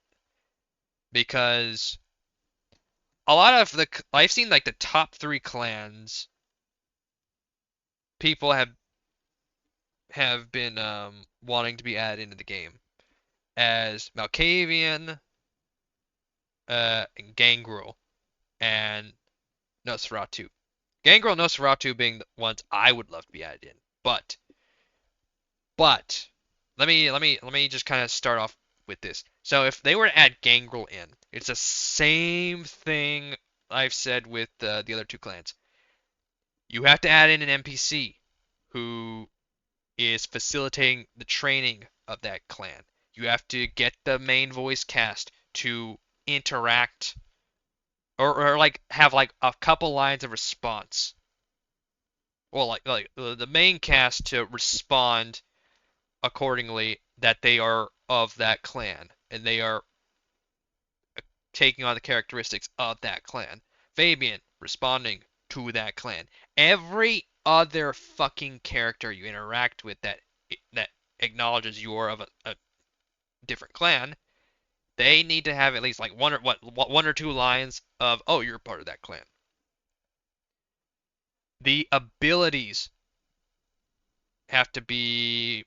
Because a lot of I've seen like the top 3 clans people have been wanting to be added into the game as Malkavian, and Gangrel, and Nosferatu. Gangrel and Nosferatu being the ones I would love to be added in. But let me just kind of start off with this. So if they were to add Gangrel in, it's the same thing I've said with the other 2 clans. You have to add in an NPC who is facilitating the training of that clan. You have to get the main voice cast to interact or like have like a couple lines of response. Well, like the main cast to respond accordingly that they are of that clan and they are taking on the characteristics of that clan. Fabien responding to that clan. Every other fucking character you interact with that acknowledges you are of a different clan, they need to have at least like one or 2 lines of, oh, you're part of that clan. The abilities have to be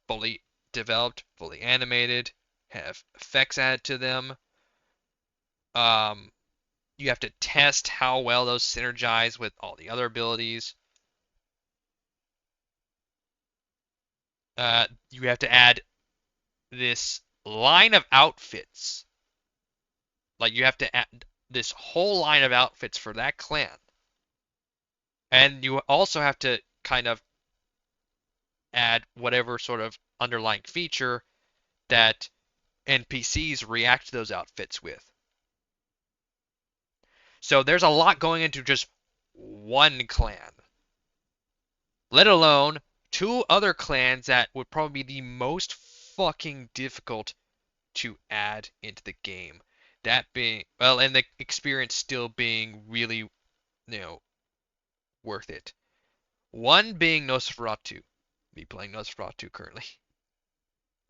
fully developed, fully animated, have effects added to them. You have to test how well those synergize with all the other abilities. You have to add this line of outfits. Like you have to add this whole line of outfits for that clan. And you also have to kind of add whatever sort of underlying feature that NPCs react to those outfits with. So there's a lot going into just one clan, let alone 2 other clans that would probably be the most fucking difficult to add into the game. That being, well, and the experience still being really, worth it. One being Nosferatu. Me playing Nosferatu currently.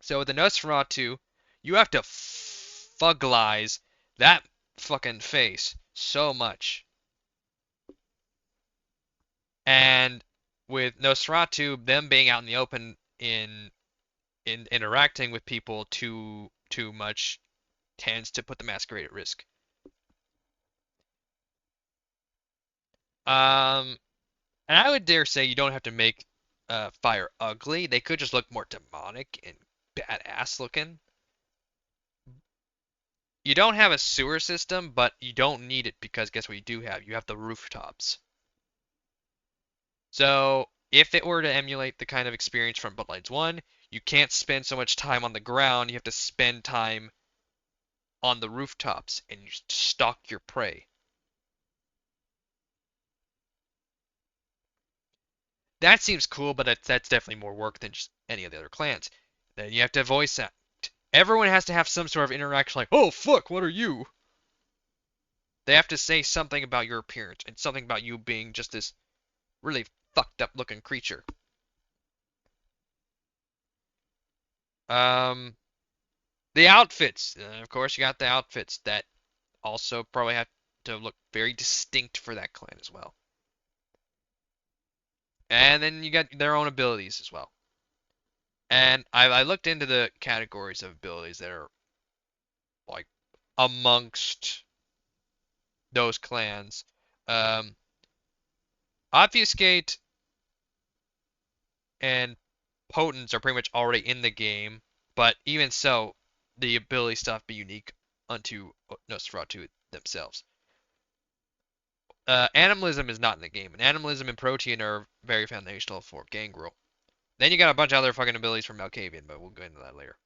So with the Nosferatu, you have to fuglize that fucking face so much. And with Nosferatu, them being out in the open in interacting with people too much tends to put the Masquerade at risk. And I would dare say you don't have to make Fire ugly. They could just look more demonic and badass looking. You don't have a sewer system, but you don't need it because guess what you do have? You have the rooftops. So if it were to emulate the kind of experience from Bloodlines 1, you can't spend so much time on the ground. You have to spend time on the rooftops and you stalk your prey. That seems cool, but that's definitely more work than just any of the other clans. Then you have to voice act. Everyone has to have some sort of interaction like, oh fuck, what are you? They have to say something about your appearance and something about you being just this really fucked up looking creature. The outfits. Of course, you got the outfits that also probably have to look very distinct for that clan as well. And then you got their own abilities as well. And I looked into the categories of abilities that are like amongst those clans. Um, Obfuscate and Potence are pretty much already in the game, but even so, the ability stuff be unique unto Nosferatu themselves. Animalism is not in the game, and Animalism and Protean are very foundational for Gangrel. Then you got a bunch of other fucking abilities from Malkavian, but we'll go into that later.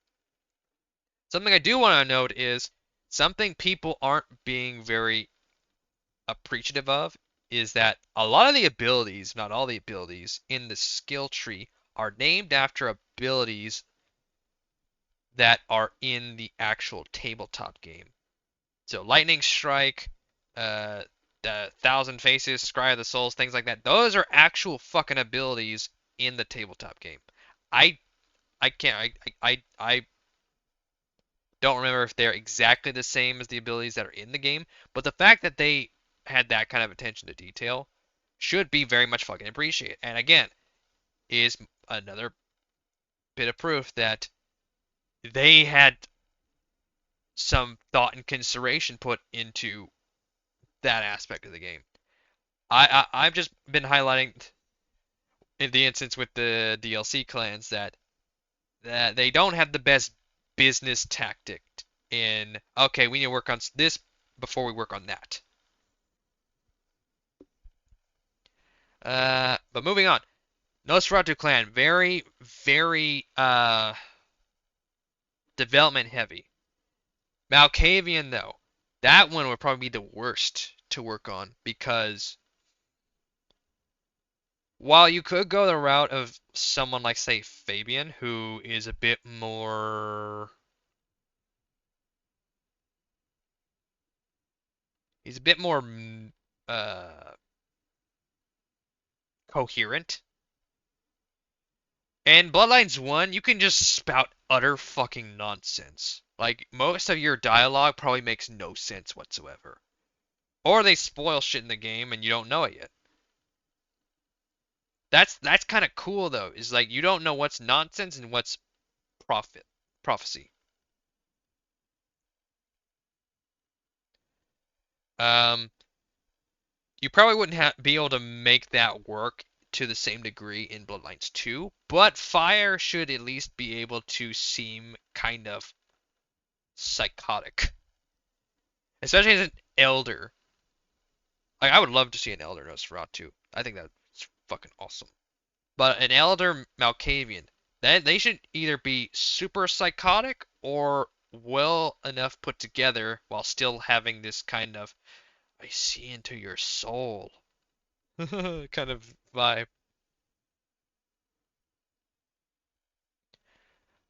Something I do want to note is something people aren't being very appreciative of is that a lot of the abilities, not all the abilities, in the skill tree are named after abilities that are in the actual tabletop game. So Lightning Strike, uh, the Thousand Faces, Scry of the Souls, things like that. Those are actual fucking abilities in the tabletop game. I I can't I don't remember if they're exactly the same as the abilities that are in the game, but the fact that they had that kind of attention to detail should be very much fucking appreciated. And again, is another bit of proof that they had some thought and consideration put into that aspect of the game. I've just been highlighting in the instance with the DLC clans that they don't have the best business tactic in okay, we need to work on this before we work on that. But moving on. Nosferatu clan, very, very development heavy. Malkavian though, that one would probably be the worst to work on because while you could go the route of someone like say Fabien, who is a bit more he's a bit more uh coherent. And Bloodlines 1, you can just spout utter fucking nonsense. Like, most of your dialogue probably makes no sense whatsoever. Or they spoil shit in the game and you don't know it yet. That's kind of cool though. Is like you don't know what's nonsense and what's prophecy. Um, you probably wouldn't be able to make that work to the same degree in Bloodlines 2, but Fhyre should at least be able to seem kind of psychotic, especially as an elder. Like I would love to see an elder Nosferatu. I think that's fucking awesome. But an elder Malkavian, they should either be super psychotic or well enough put together while still having this kind of I see into your soul kind of vibe.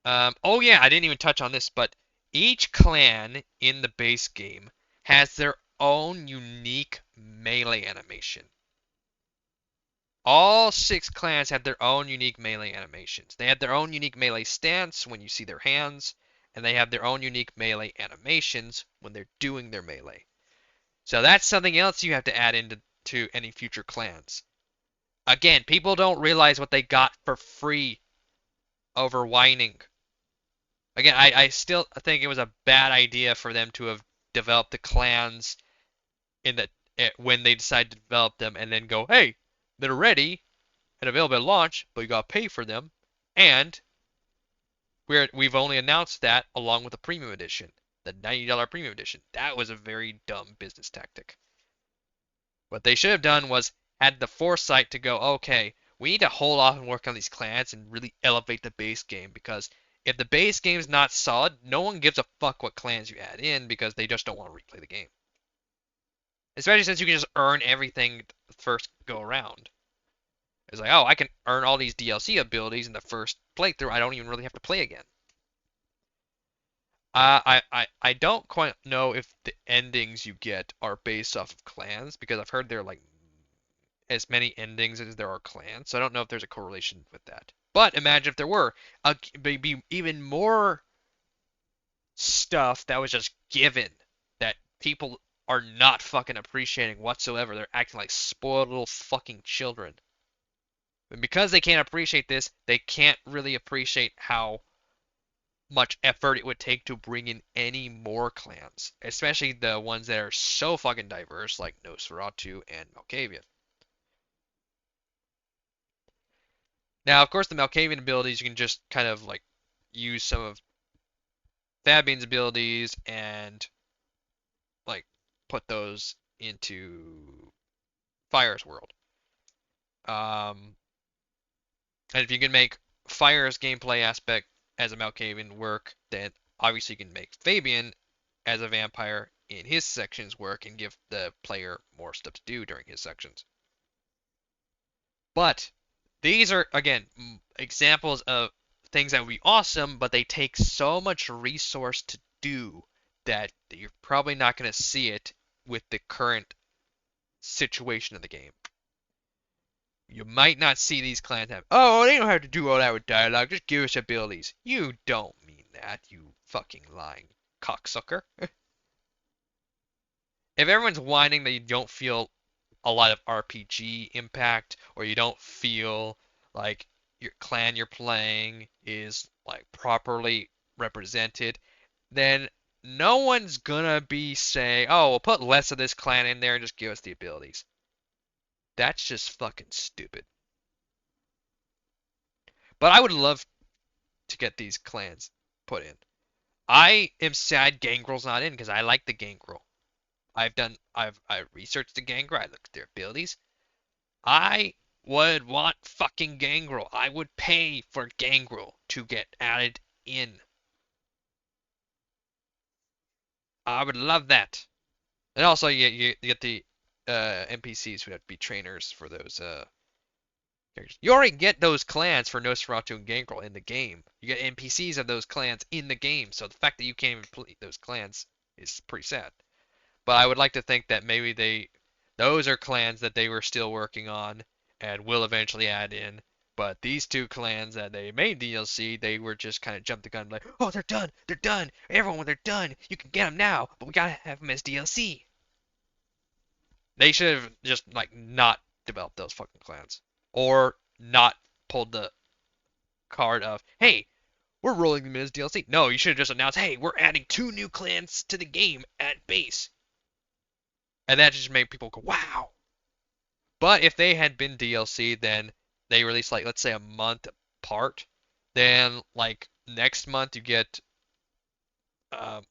Oh yeah, I didn't even touch on this, but each clan in the base game has their own unique melee animation. All six clans have their own unique melee animations. They have their own unique melee stance when you see their hands, and they have their own unique melee animations when they're doing their melee. So that's something else you have to add into any future clans. Again, people don't realize what they got for free over whining. Again, I still think it was a bad idea for them to have developed the clans in the when they decide to develop them and then go, hey, they're ready and available at launch, but you gotta pay for them, and we've only announced that along with the premium edition, the $90 premium edition. That was a very dumb business tactic. What they should have done was had the foresight to go, okay, we need to hold off and work on these clans and really elevate the base game because if the base game is not solid, no one gives a fuck what clans you add in because they just don't want to replay the game. Especially since you can just earn everything first go around. It's like, oh, I can earn all these DLC abilities in the first playthrough. I don't even really have to play again. I don't quite know if the endings you get are based off of clans because I've heard they're like as many endings as there are clans, so I don't know if there's a correlation with that. But imagine if there were, be even more stuff that was just given that people are not fucking appreciating whatsoever. They're acting like spoiled little fucking children. And because they can't appreciate this, they can't really appreciate how much effort it would take to bring in any more clans, especially the ones that are so fucking diverse, like Nosferatu and Malkavian. Now, of course, the Malkavian abilities, you can just kind of like use some of Fabian's abilities and like put those into Phyre's world. And if you can make Phyre's gameplay aspect as a Malkavian work, then obviously you can make Fabien as a vampire in his sections work and give the player more stuff to do during his sections. But these are, again, examples of things that would be awesome, but they take so much resource to do that you're probably not going to see it with the current situation of the game. You might not see these clans have, oh, they don't have to do all that with dialogue, just give us abilities. You don't mean that, you fucking lying cocksucker. If everyone's whining that you don't feel a lot of RPG impact, or you don't feel like your clan you're playing is like properly represented, then no one's gonna be saying, oh, we'll put less of this clan in there and just give us the abilities. That's just fucking stupid. But I would love to get these clans put in. I am sad Gangrel's not in because I like the Gangrel. I researched the Gangrel. I looked at their abilities. I would want fucking Gangrel. I would pay for Gangrel to get added in. I would love that. And also you get the NPCs who have to be trainers for those characters. You already get those clans for Nosferatu and Gangrel in the game. You get NPCs of those clans in the game, so the fact that you can't even play those clans is pretty sad. But I would like to think that maybe those are clans that they were still working on and will eventually add in. But these two clans that they made DLC, they were just kind of jumped the gun like, oh, they're done, everyone, they're done, you can get them now, but we gotta have them as DLC. They should have just like not developed those fucking clans, or not pulled the card of, hey, we're rolling them in as DLC. No, you should have just announced, hey, we're adding 2 new clans to the game at base. And that just made people go, wow. But if they had been DLC, then they released, like, let's say a month apart. Then, like, next month you get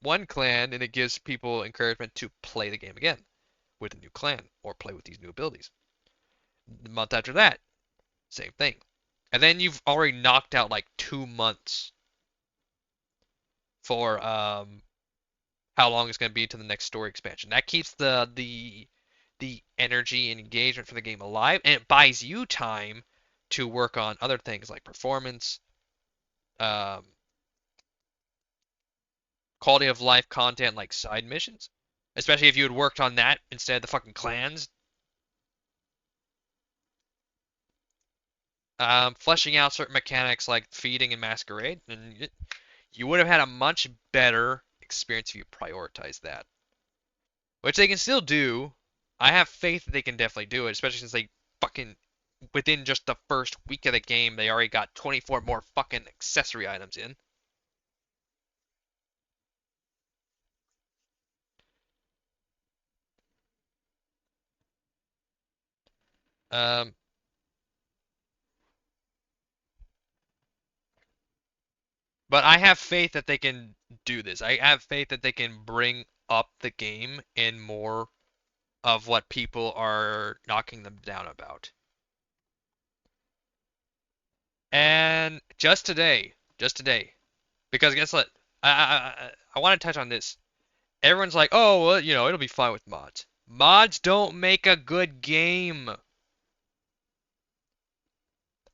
one clan, and it gives people encouragement to play the game again with a new clan or play with these new abilities. The month after that, same thing. And then you've already knocked out, like, 2 months for how long it's going to be to the next story expansion. That keeps the energy and engagement for the game alive, and it buys you time to work on other things like performance, um, quality of life content like side missions. Especially if you had worked on that instead of the fucking clans. Fleshing out certain mechanics like feeding and Masquerade, and you would have had a much better experience if you prioritized that. Which they can still do. I have faith that they can definitely do it, especially since they fucking, within just the first week of the game, they already got 24 more fucking accessory items in. Um, but I have faith that they can do this. I have faith that they can bring up the game in more of what people are knocking them down about. And just today, because guess what? I want to touch on this. Everyone's like, oh, well, it'll be fine with mods. Mods don't make a good game.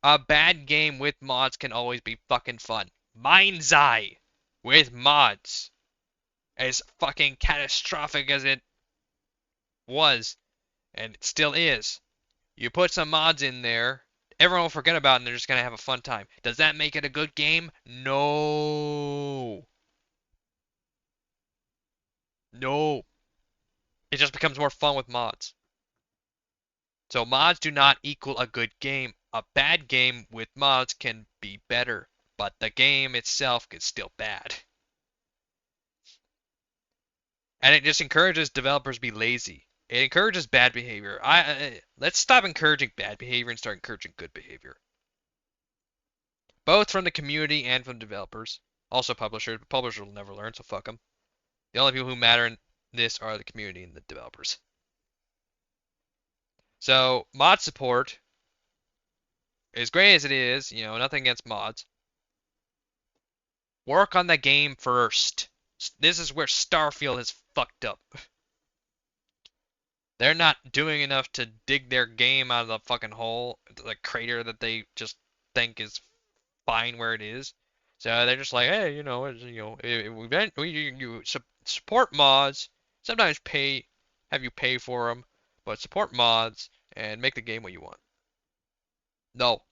A bad game with mods can always be fucking fun. Mind's Eye with mods, as fucking catastrophic as it was, and it still is. You put some mods in there, everyone will forget about it and they're just gonna have a fun time. Does that make it a good game? No. No. It just becomes more fun with mods. So mods do not equal a good game. A bad game with mods can be better, but the game itself is still bad. And it just encourages developers to be lazy. It encourages bad behavior. Let's stop encouraging bad behavior and start encouraging good behavior. Both from the community and from developers. Also publishers, but publishers will never learn, so fuck them. The only people who matter in this are the community and the developers. So mod support, as great as it is, nothing against mods. Work on the game first. This is where Starfield has fucked up. They're not doing enough to dig their game out of the fucking hole, the crater that they just think is fine where it is. So they're just like, hey, you support mods. Sometimes have you pay for them, but support mods and make the game what you want. No.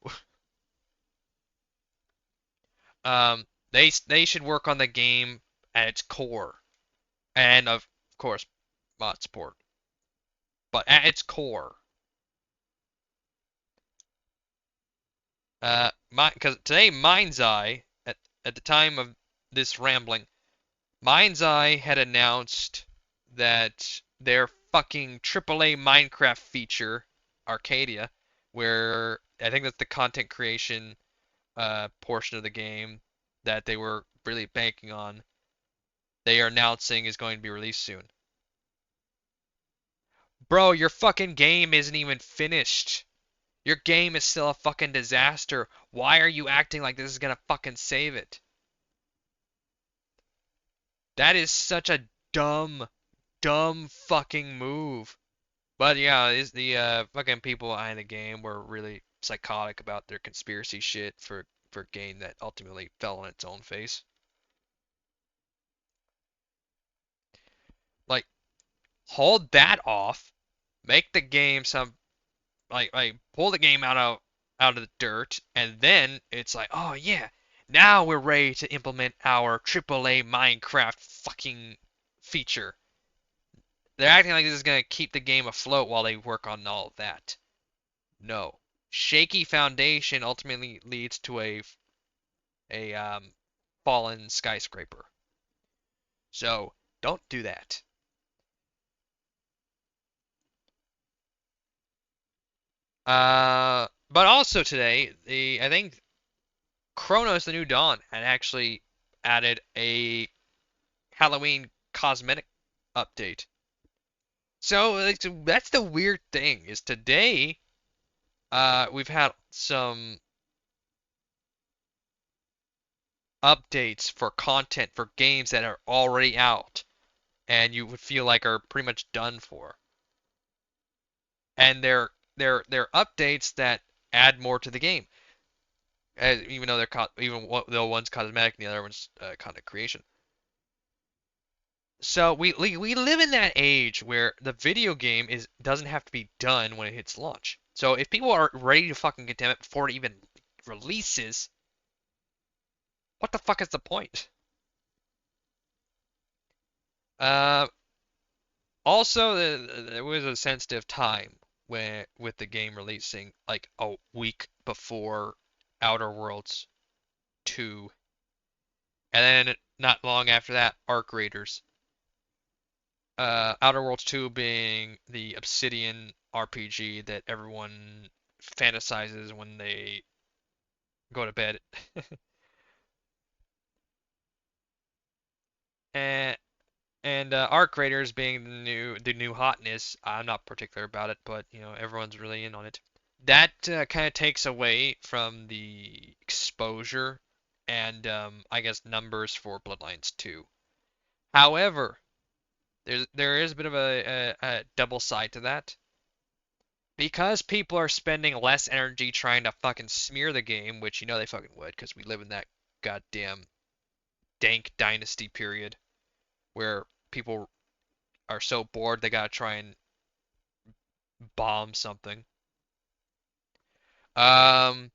They should work on the game at its core, and of course, mod support. But at its core, because today Mind's Eye at the time of this rambling, Mind's Eye had announced that their fucking AAA Minecraft feature, Arcadia, where I think that's the content creation portion of the game that they were really banking on, they are announcing is going to be released soon. Bro, your fucking game isn't even finished. Your game is still a fucking disaster. Why are you acting like this is gonna fucking save it? That is such a dumb, dumb fucking move. But yeah, the fucking people behind the game were really psychotic about their conspiracy shit for a game that ultimately fell on its own face. Like, hold that off, make the game some like pull the game out of the dirt, and then it's like, oh yeah, now we're ready to implement our AAA Minecraft fucking feature. They're acting like this is gonna keep the game afloat while they work on all of that. No. Shaky foundation ultimately leads to a fallen skyscraper. So don't do that. But also today, I think Cronos New Dawn had actually added a Halloween cosmetic update. So that's the weird thing is today, we've had some updates for content for games that are already out and you would feel like are pretty much done for. And they're updates that add more to the game, even though though one's cosmetic and the other one's content creation. So we live in that age where the video game doesn't have to be done when it hits launch. So if people are ready to fucking condemn it before it even releases, what the fuck is the point? Uh, Also, there was a sensitive time with the game releasing like a week before Outer Worlds 2, and then not long after that, Arc Raiders. Outer Worlds 2 being the Obsidian RPG that everyone fantasizes when they go to bed. And Arc Raiders being the new hotness. I'm not particular about it, but everyone's really in on it. That kind of takes away from the exposure and I guess numbers for Bloodlines 2. However, there is a bit of a double side to that. Because people are spending less energy trying to fucking smear the game, which they fucking would, because we live in that goddamn Dank Dynasty period where people are so bored they gotta try and bomb something. Um,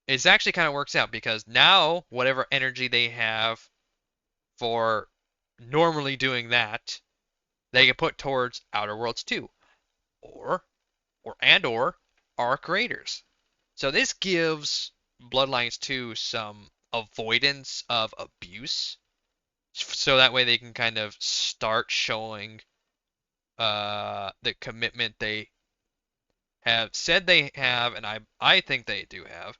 it actually kind of works out because now whatever energy they have for normally doing that, they can put towards Outer Worlds 2 or or Arc Raiders. So this gives Bloodlines 2 some avoidance of abuse, so that way they can kind of start showing the commitment they have said they have, and I think they do have,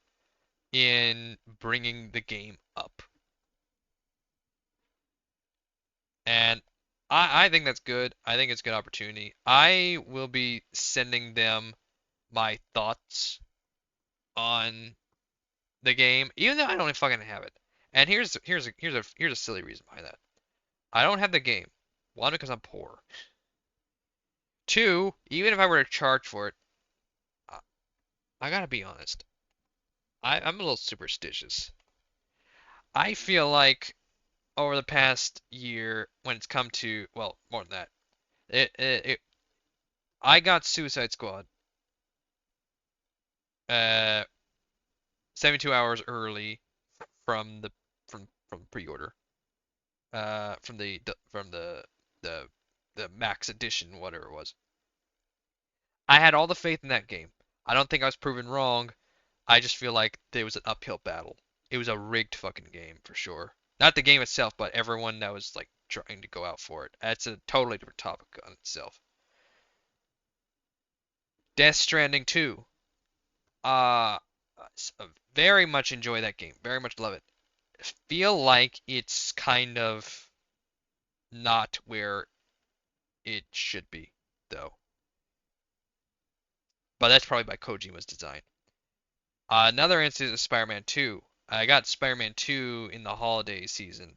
in bringing the game up. And I think that's good. I think it's a good opportunity. I will be sending them my thoughts on the game, even though I don't fucking have it. And here's a silly reason behind that. I don't have the game. One, because I'm poor. Two, even if I were to charge for it, I, I gotta be honest. I'm a little superstitious. I feel like over the past year, when it's come to, well, more than that, I got Suicide Squad, 72 hours early from the from pre-order, the the max edition, whatever it was. I had all the faith in that game. I don't think I was proven wrong. I just feel like there was an uphill battle. It was a rigged fucking game for sure. Not the game itself, but everyone that was like trying to go out for it. That's a totally different topic on itself. Death Stranding 2. Uh, very much enjoy that game. Very much love it. Feel like it's kind of not where it should be, though. But that's probably by Kojima's design. Another instance is Spider-Man 2. I got Spider-Man 2 in the holiday season,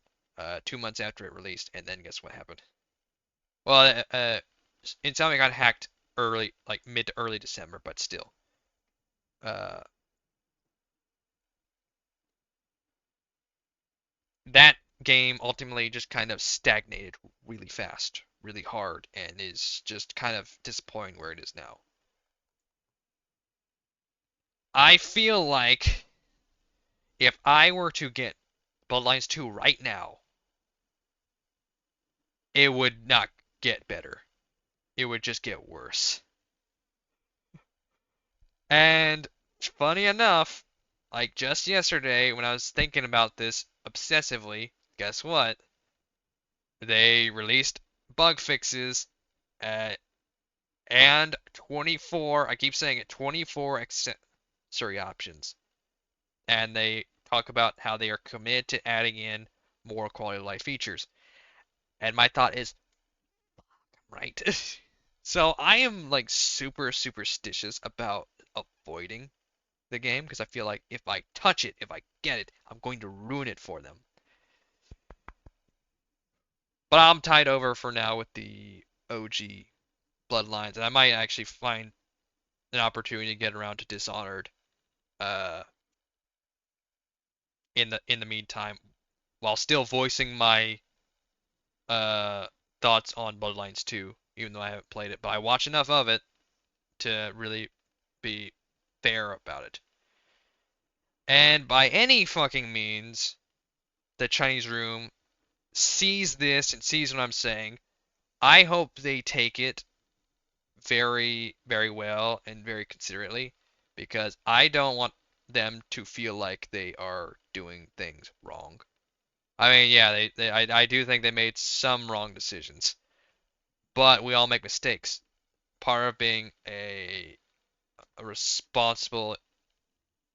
2 months after it released, and then guess what happened? Well, Insomniac got hacked early, like mid to early December, but still. Uh, that game ultimately just kind of stagnated really fast, really hard, and is just kind of disappointing where it is now. I feel like if I were to get Bloodlines 2 right now, it would not get better. It would just get worse. And funny enough, like just yesterday when I was thinking about this obsessively, guess what? They released bug fixes and 24, I keep saying it, 24 accessory options. And they talk about how they are committed to adding in more quality of life features. And my thought is, right. So I am like super superstitious about avoiding the game because I feel like if I touch it, if I get it, I'm going to ruin it for them. But I'm tied over for now with the OG Bloodlines, and I might actually find an opportunity to get around to Dishonored uh, in the meantime, while still voicing my uh, thoughts on Bloodlines 2, even though I haven't played it. But I watch enough of it to really be fair about it. And by any fucking means, the Chinese room sees this and sees what I'm saying. I hope they take it very, very well and very considerately because I don't want them to feel like they are doing things wrong. I mean, yeah, I do think they made some wrong decisions, but we all make mistakes. Part of being a responsible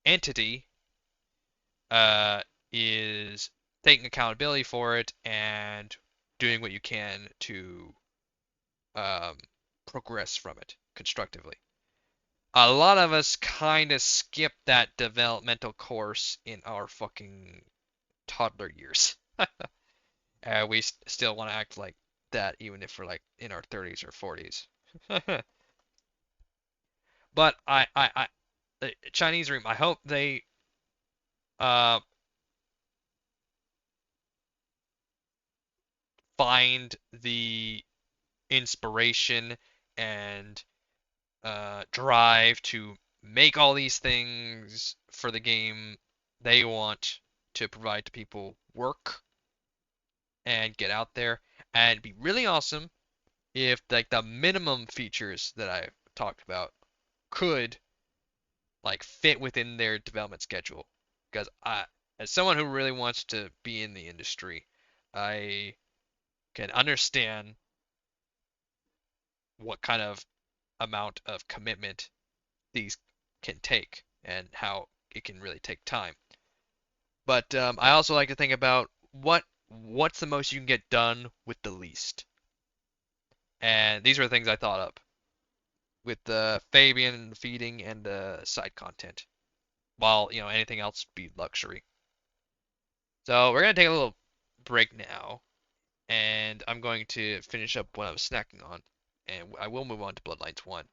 entity is taking accountability for it and doing what you can to um, progress from it constructively. A lot of us kind of skip that developmental course in our fucking toddler years. We still want to act like that even if we're like in our 30s or 40s. But the Chinese room, I hope they uh, find the inspiration and drive to make all these things for the game they want to provide to people work and get out there. And it'd be really awesome if like the minimum features that I talked about could like fit within their development schedule. Because as someone who really wants to be in the industry, I can understand what kind of amount of commitment these can take and how it can really take time. But I also like to think about what's the most you can get done with the least. And these are the things I thought up with the Fabien feeding and the side content, while anything else be luxury. So we're gonna take a little break now, and I'm going to finish up what I was snacking on, and I will move on to Bloodlines 1.